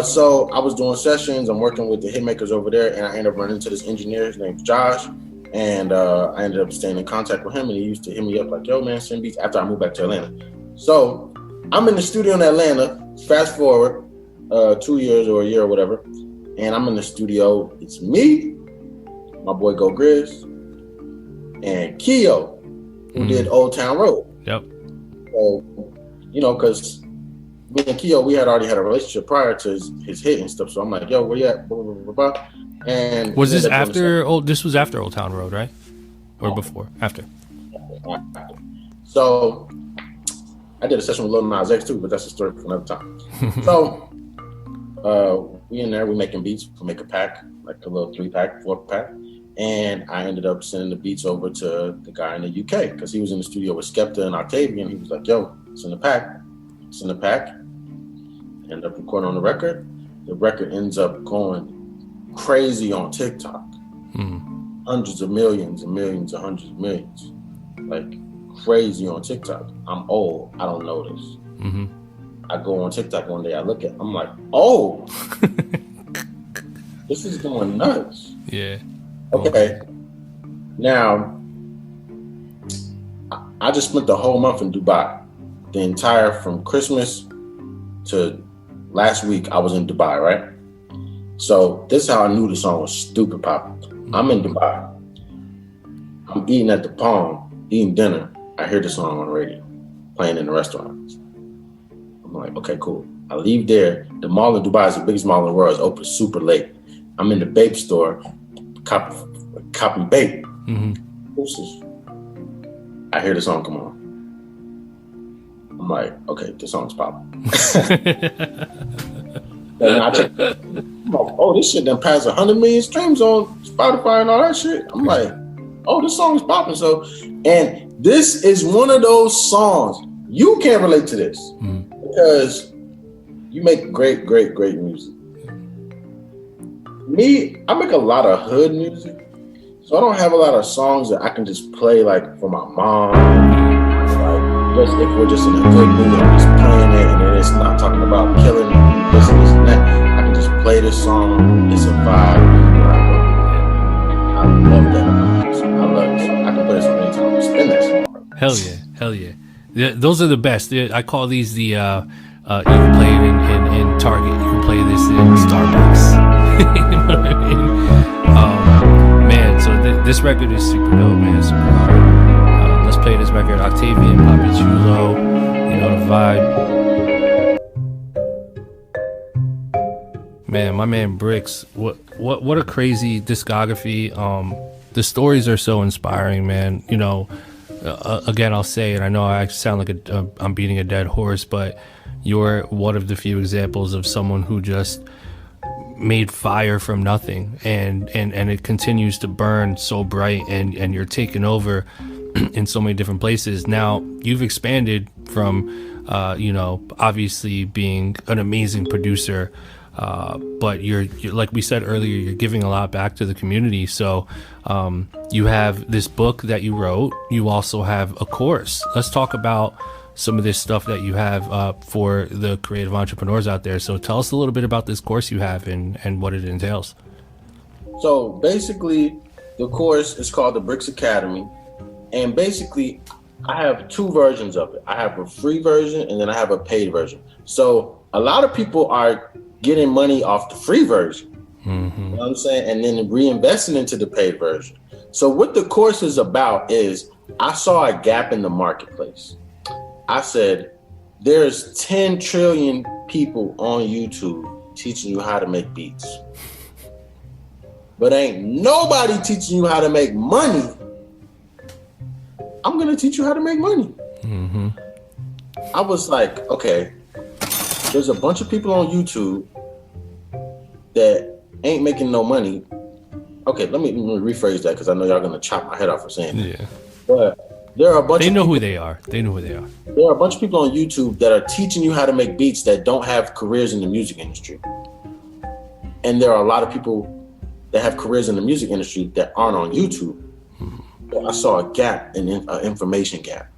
so I was doing sessions. I'm working with the hitmakers over there, and I ended up running into this engineer. His name's Josh, and I ended up staying in contact with him. And he used to hit me up like, "Yo, man, send beats." After I moved back to Atlanta, so I'm in the studio in Atlanta. Fast forward 2 years or a year or whatever, and I'm in the studio. It's me, my boy Go Grizz, and Keo, who did Old Town Road. Yep. So, because me and Keo, we had already had a relationship prior to his hit and stuff. So I'm like, yo, where you at? Blah, blah, blah, blah. And was this after this was after Old Town Road, right? or before? After. So I did a session with Lil Nas X too, but that's a story for another time. So we in there, we making beats. We make a pack, like a little 3-pack, 4-pack. And I ended up sending the beats over to the guy in the UK because he was in the studio with Skepta and Octavian. He was like, yo, it's in the pack. It's in the pack. End up recording on the record. The record ends up going crazy on TikTok. Hundreds of millions and millions and hundreds of millions. Like crazy on TikTok. I'm old. I don't know this. I go on TikTok one day. I look at I'm like, oh, this is going nuts. Yeah. Okay. Now, I just spent the whole month in Dubai. The entire from Christmas to last week, I was in Dubai, right? So this is how I knew the song was stupid popular. I'm in Dubai. I'm eating at the Palm, eating dinner. I hear the song on the radio, playing in the restaurants. I'm like, okay, cool. I leave there. The mall in Dubai is the biggest mall in the world. It's open super late. I'm in the vape store, copying vape. I hear the song come on. I'm like, okay, the song's popping. And I check, I'm like, oh, this shit done passed 100 million streams on Spotify and all that shit. I'm like, oh, this song is popping. So, and this is one of those songs you can't relate to this because you make great, great, great music. Me, I make a lot of hood music, so I don't have a lot of songs that I can just play like for my mom. Like, just if we're just in a good mood, I'm just playing it, and then it's not talking about killing this and that. I can just play this song. It's a vibe. I love that. I love it. I can play this song anytime. Spin that song. Hell yeah, hell yeah. Those are the best. I call these the you can play it in Target. You can play this in Starbucks. You know what I mean? Man, so this record is super dope, man. Super hard. Let's play this record. Octavian, Papi Chulo. You know the vibe. Man, my man Bricks. What a crazy discography. The stories are so inspiring, man. You know, again, I'll say it. I know I sound like I'm beating a dead horse, but you're one of the few examples of someone who just made fire from nothing, and it continues to burn so bright, and you're taking over in so many different places. Now you've expanded from you know, obviously being an amazing producer, but you're like we said earlier, you're giving a lot back to the community. So you have this book that you wrote. You also have a course. Let's talk about some of this stuff that you have for the creative entrepreneurs out there. So tell us a little bit about this course you have and what it entails. So basically, the course is called the Bricks Academy. And basically, I have two versions of it. I have a free version and then I have a paid version. So a lot of people are getting money off the free version. You know what I'm saying? And then reinvesting into the paid version. So what the course is about is I saw a gap in the marketplace. I said, there's 10 trillion people on YouTube teaching you how to make beats. But ain't nobody teaching you how to make money. I'm gonna teach you how to make money. I was like, okay, there's a bunch of people on YouTube that ain't making no money. Okay, let me rephrase that because I know y'all gonna chop my head off for saying that. Yeah. But there are a bunch. They know who they are. They know who they are. There are a bunch of people on YouTube that are teaching you how to make beats that don't have careers in the music industry. And there are a lot of people that have careers in the music industry that aren't on YouTube. I saw a gap, an information gap.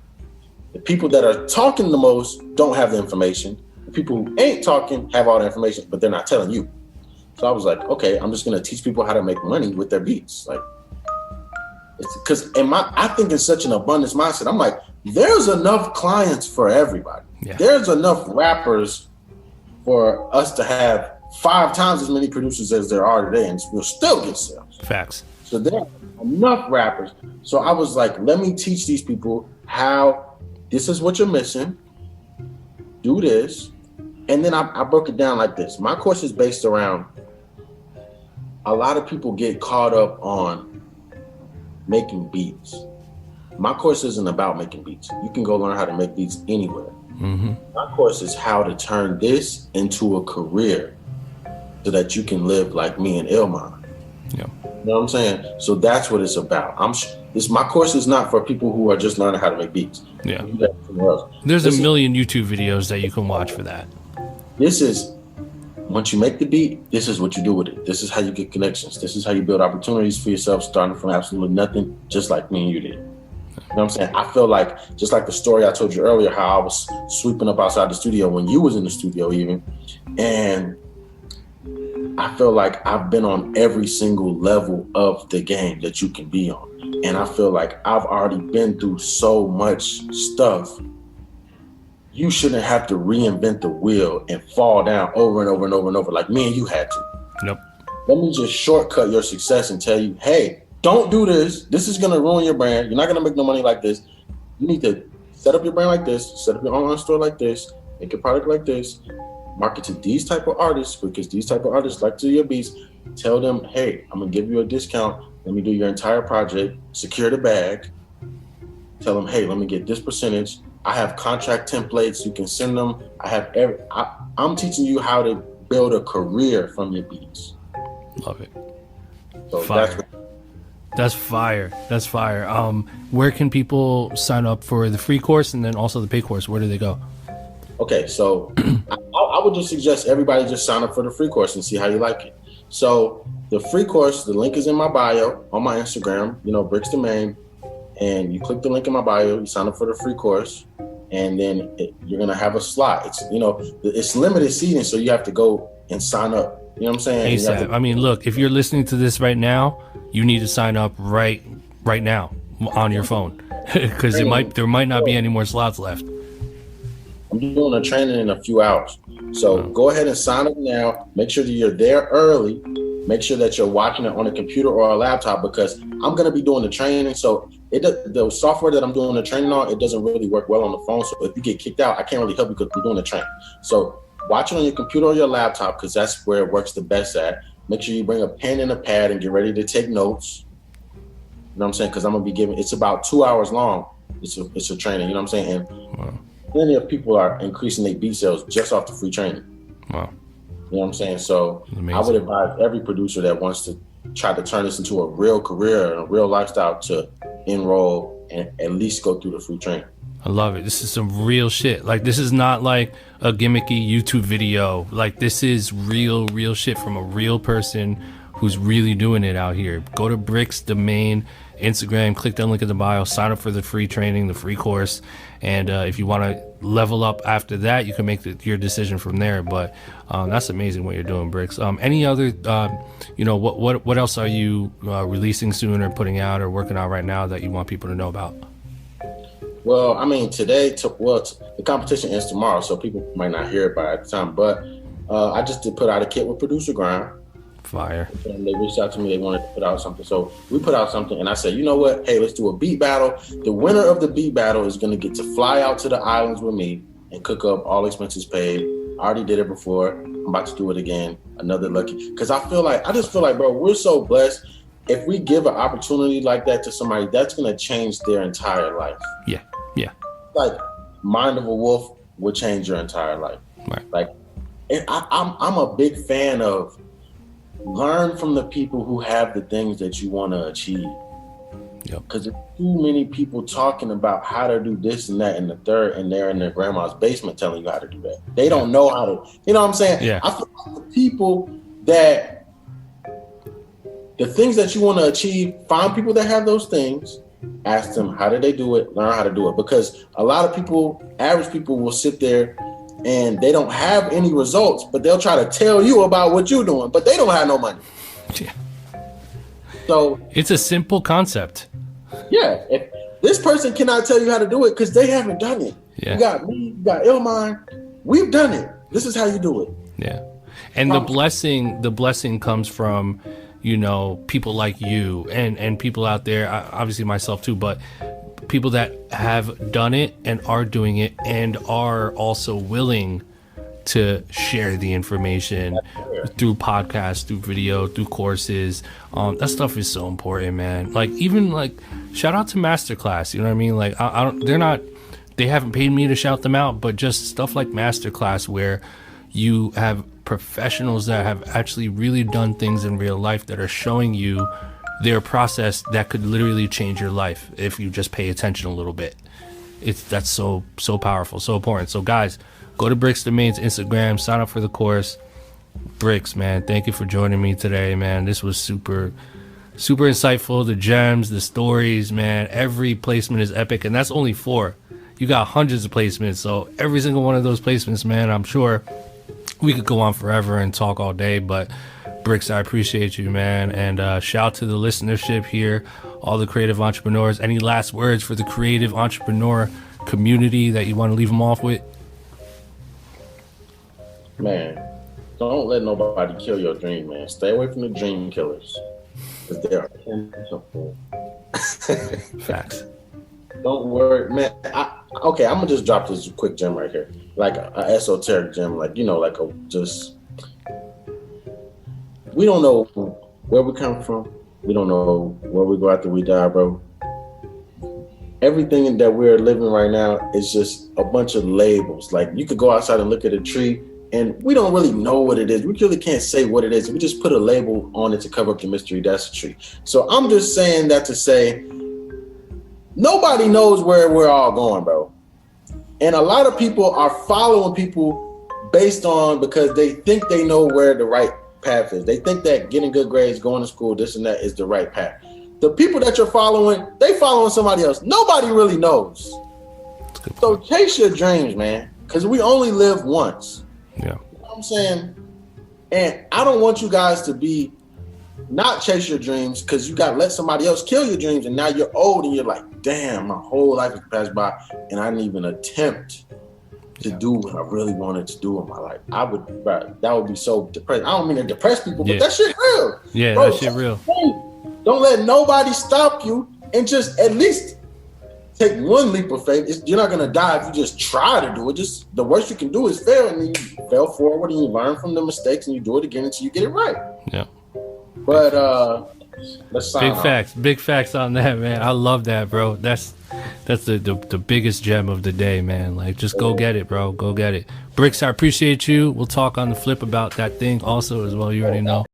The people that are talking the most don't have the information. The people who ain't talking have all the information, but they're not telling you. So I was like, okay, I'm just gonna teach people how to make money with their beats. Like, it's because I think it's such an abundance mindset. I'm like, there's enough clients for everybody. Yeah. There's enough rappers for us to have 5 times as many producers as there are today, and we'll still get sales. Facts. So there are enough rappers. So I was like, let me teach these people how this is what you're missing. Do this. And then I broke it down like this. My course is based around a lot of people get caught up on making beats. My course isn't about making beats. You can go learn how to make beats anywhere. My course is how to turn this into a career so that you can live like me and Ilman. Yeah. You know what I'm saying? So that's what it's about. My course is not for people who are just learning how to make beats. Yeah. There's a million YouTube videos that you can watch for that. This is, once you make the beat, this is what you do with it. This is how you get connections. This is how you build opportunities for yourself, starting from absolutely nothing, just like me and you did. You know what I'm saying? I feel like, just like the story I told you earlier, how I was sweeping up outside the studio when you was in the studio even. And I feel like I've been on every single level of the game that you can be on. And I feel like I've already been through so much stuff. You shouldn't have to reinvent the wheel and fall down over and over and over and over like me and you had to. Nope. Let me just shortcut your success and tell you, hey, don't do this. This is going to ruin your brand. You're not going to make no money like this. You need to set up your brand like this, set up your online store like this, make your product like this, market to these type of artists because these type of artists like to do your beats. Tell them, hey, I'm going to give you a discount. Let me do your entire project, secure the bag. Tell them, hey, let me get this percentage. I have contract templates. You can send them. I'm teaching you how to build a career from your beats. Love it. So fire. That's fire. That's fire. Where can people sign up for the free course and then also the paid course? Where do they go? Okay, so I would just suggest everybody just sign up for the free course and see how you like it. So the free course, the link is in my bio on my Instagram, Bricks Damane, and you click the link in my bio, you sign up for the free course, and then you're gonna have a slot. It's limited seating, so you have to go and sign up. You know what I'm saying? ASAP. I mean, look, if you're listening to this right now, you need to sign up right now on your phone because there might not be any more slots left. I'm doing a training in a few hours. So go ahead and sign up now. Make sure that you're there early. Make sure that you're watching it on a computer or a laptop because I'm going to be doing the training. So the software that I'm doing the training on, it doesn't really work well on the phone. So if you get kicked out, I can't really help you because we're doing the training. So watch it on your computer or your laptop because that's where it works the best at. Make sure you bring a pen and a pad and get ready to take notes. You know what I'm saying? Because I'm going to be it's about 2 hours long. It's a training, you know what I'm saying? And plenty of people are increasing their beat sales just off the free training. Wow. You know what I'm saying? So amazing. I would advise every producer that wants to try to turn this into a real career and a real lifestyle to enroll and at least go through the free training. I love it. This is some real shit. Like, this is not like a gimmicky YouTube video. Like, this is real shit from a real person who's really doing it out here. Go to Bricks Damane Instagram, click that link in the bio, sign up for the free training, the free course, and if you want to level up after that, you can make your decision from there. But that's amazing what you're doing, Bricks. Any other what else are you releasing soon or putting out or working on right now that you want people to know about? Well, I mean, the competition ends tomorrow, so people might not hear it by the time, but I just did put out a kit with Producer Grind. Fire. And they reached out to me, they wanted to put out something. So we put out something and I said, you know what? Hey, let's do a beat battle. The winner of the beat battle is going to get to fly out to the islands with me and cook up, all expenses paid. I already did it before. I'm about to do it again. Another lucky. Because I just feel like, bro, we're so blessed. If we give an opportunity like that to somebody, that's going to change their entire life. Yeah. Like Mind of a Wolf will change your entire life. Right. Like, I'm a big fan of learn from the people who have the things that you want to achieve. Yep. Because there's too many people talking about how to do this and that and the third, and they're in their grandma's basement telling you how to do that. They don't know how to, you know what I'm saying? Yeah. I feel like the people that, the things that you want to achieve, find people that have those things, ask them how did they do it, learn how to do it. Because a lot of people, average people will sit there and they don't have any results, but they'll try to tell you about what you're doing, but they don't have no money. Yeah. So it's a simple concept. Yeah. If this person cannot tell you how to do it because they haven't done it. Yeah. You got me, you got Ilman. We've done it. This is how you do it. Yeah. And the blessing comes from, people like you and people out there, obviously myself too, but people that have done it and are doing it and are also willing to share the information through podcasts, through video, through courses. That stuff is so important, man. Like, even like, shout out to Masterclass. You know what I mean? Like, I don't. They haven't paid me to shout them out, but just stuff like Masterclass, where you have professionals that have actually really done things in real life that are showing you their process that could literally change your life if you just pay attention a little bit. That's so powerful, so important. So guys, go to Bricks Damane's Instagram, sign up for the course. Bricks, man, thank you for joining me today, man. This was super insightful. The gems, the stories, man, every placement is epic, and that's only 4. You got hundreds of placements, so every single one of those placements, man, I'm sure we could go on forever and talk all day. But Bricks, I appreciate you, man. And shout out to the listenership here, all the creative entrepreneurs. Any last words for the creative entrepreneur community that you want to leave them off with? Man, don't let nobody kill your dream, man. Stay away from the dream killers, because they are plentiful. Facts. Don't worry, man. Okay, I'm gonna just drop this quick gem right here, like a esoteric gem, like, you know, like a just. We don't know where we come from. We don't know where we go after we die, bro. Everything that we're living right now is just a bunch of labels. Like, you could go outside and look at a tree, and we don't really know what it is. We really can't say what it is. We just put a label on it to cover up the mystery. That's a tree. So I'm just saying that to say, nobody knows where we're all going, bro. And a lot of people are following people based on, because they think they know where the right path is. They think that getting good grades, going to school, this and that is the right path. The people that you're following, they following somebody else. Nobody really knows. So chase your dreams, man, because we only live once. Yeah. You know what I'm saying? And I don't want you guys to be not chase your dreams, because you got to let somebody else kill your dreams, and now you're old and you're like, damn, my whole life has passed by and I didn't even attempt to do what I really wanted to do in my life. That would be so depressing. I don't mean to depress people, but that shit real. Yeah, bro, that shit real. Don't let nobody stop you, and just at least take one leap of faith. You're not gonna die if you just try to do it. Just the worst you can do is fail, and then you fail forward and you learn from the mistakes and you do it again until you get it right. Yeah. But let's sign off. Big facts on that, man. I love that, bro. That's the biggest gem of the day, man. Like, just go get it, bro. Go get it. Bricks, I appreciate you. We'll talk on the flip about that thing also as well. You already know.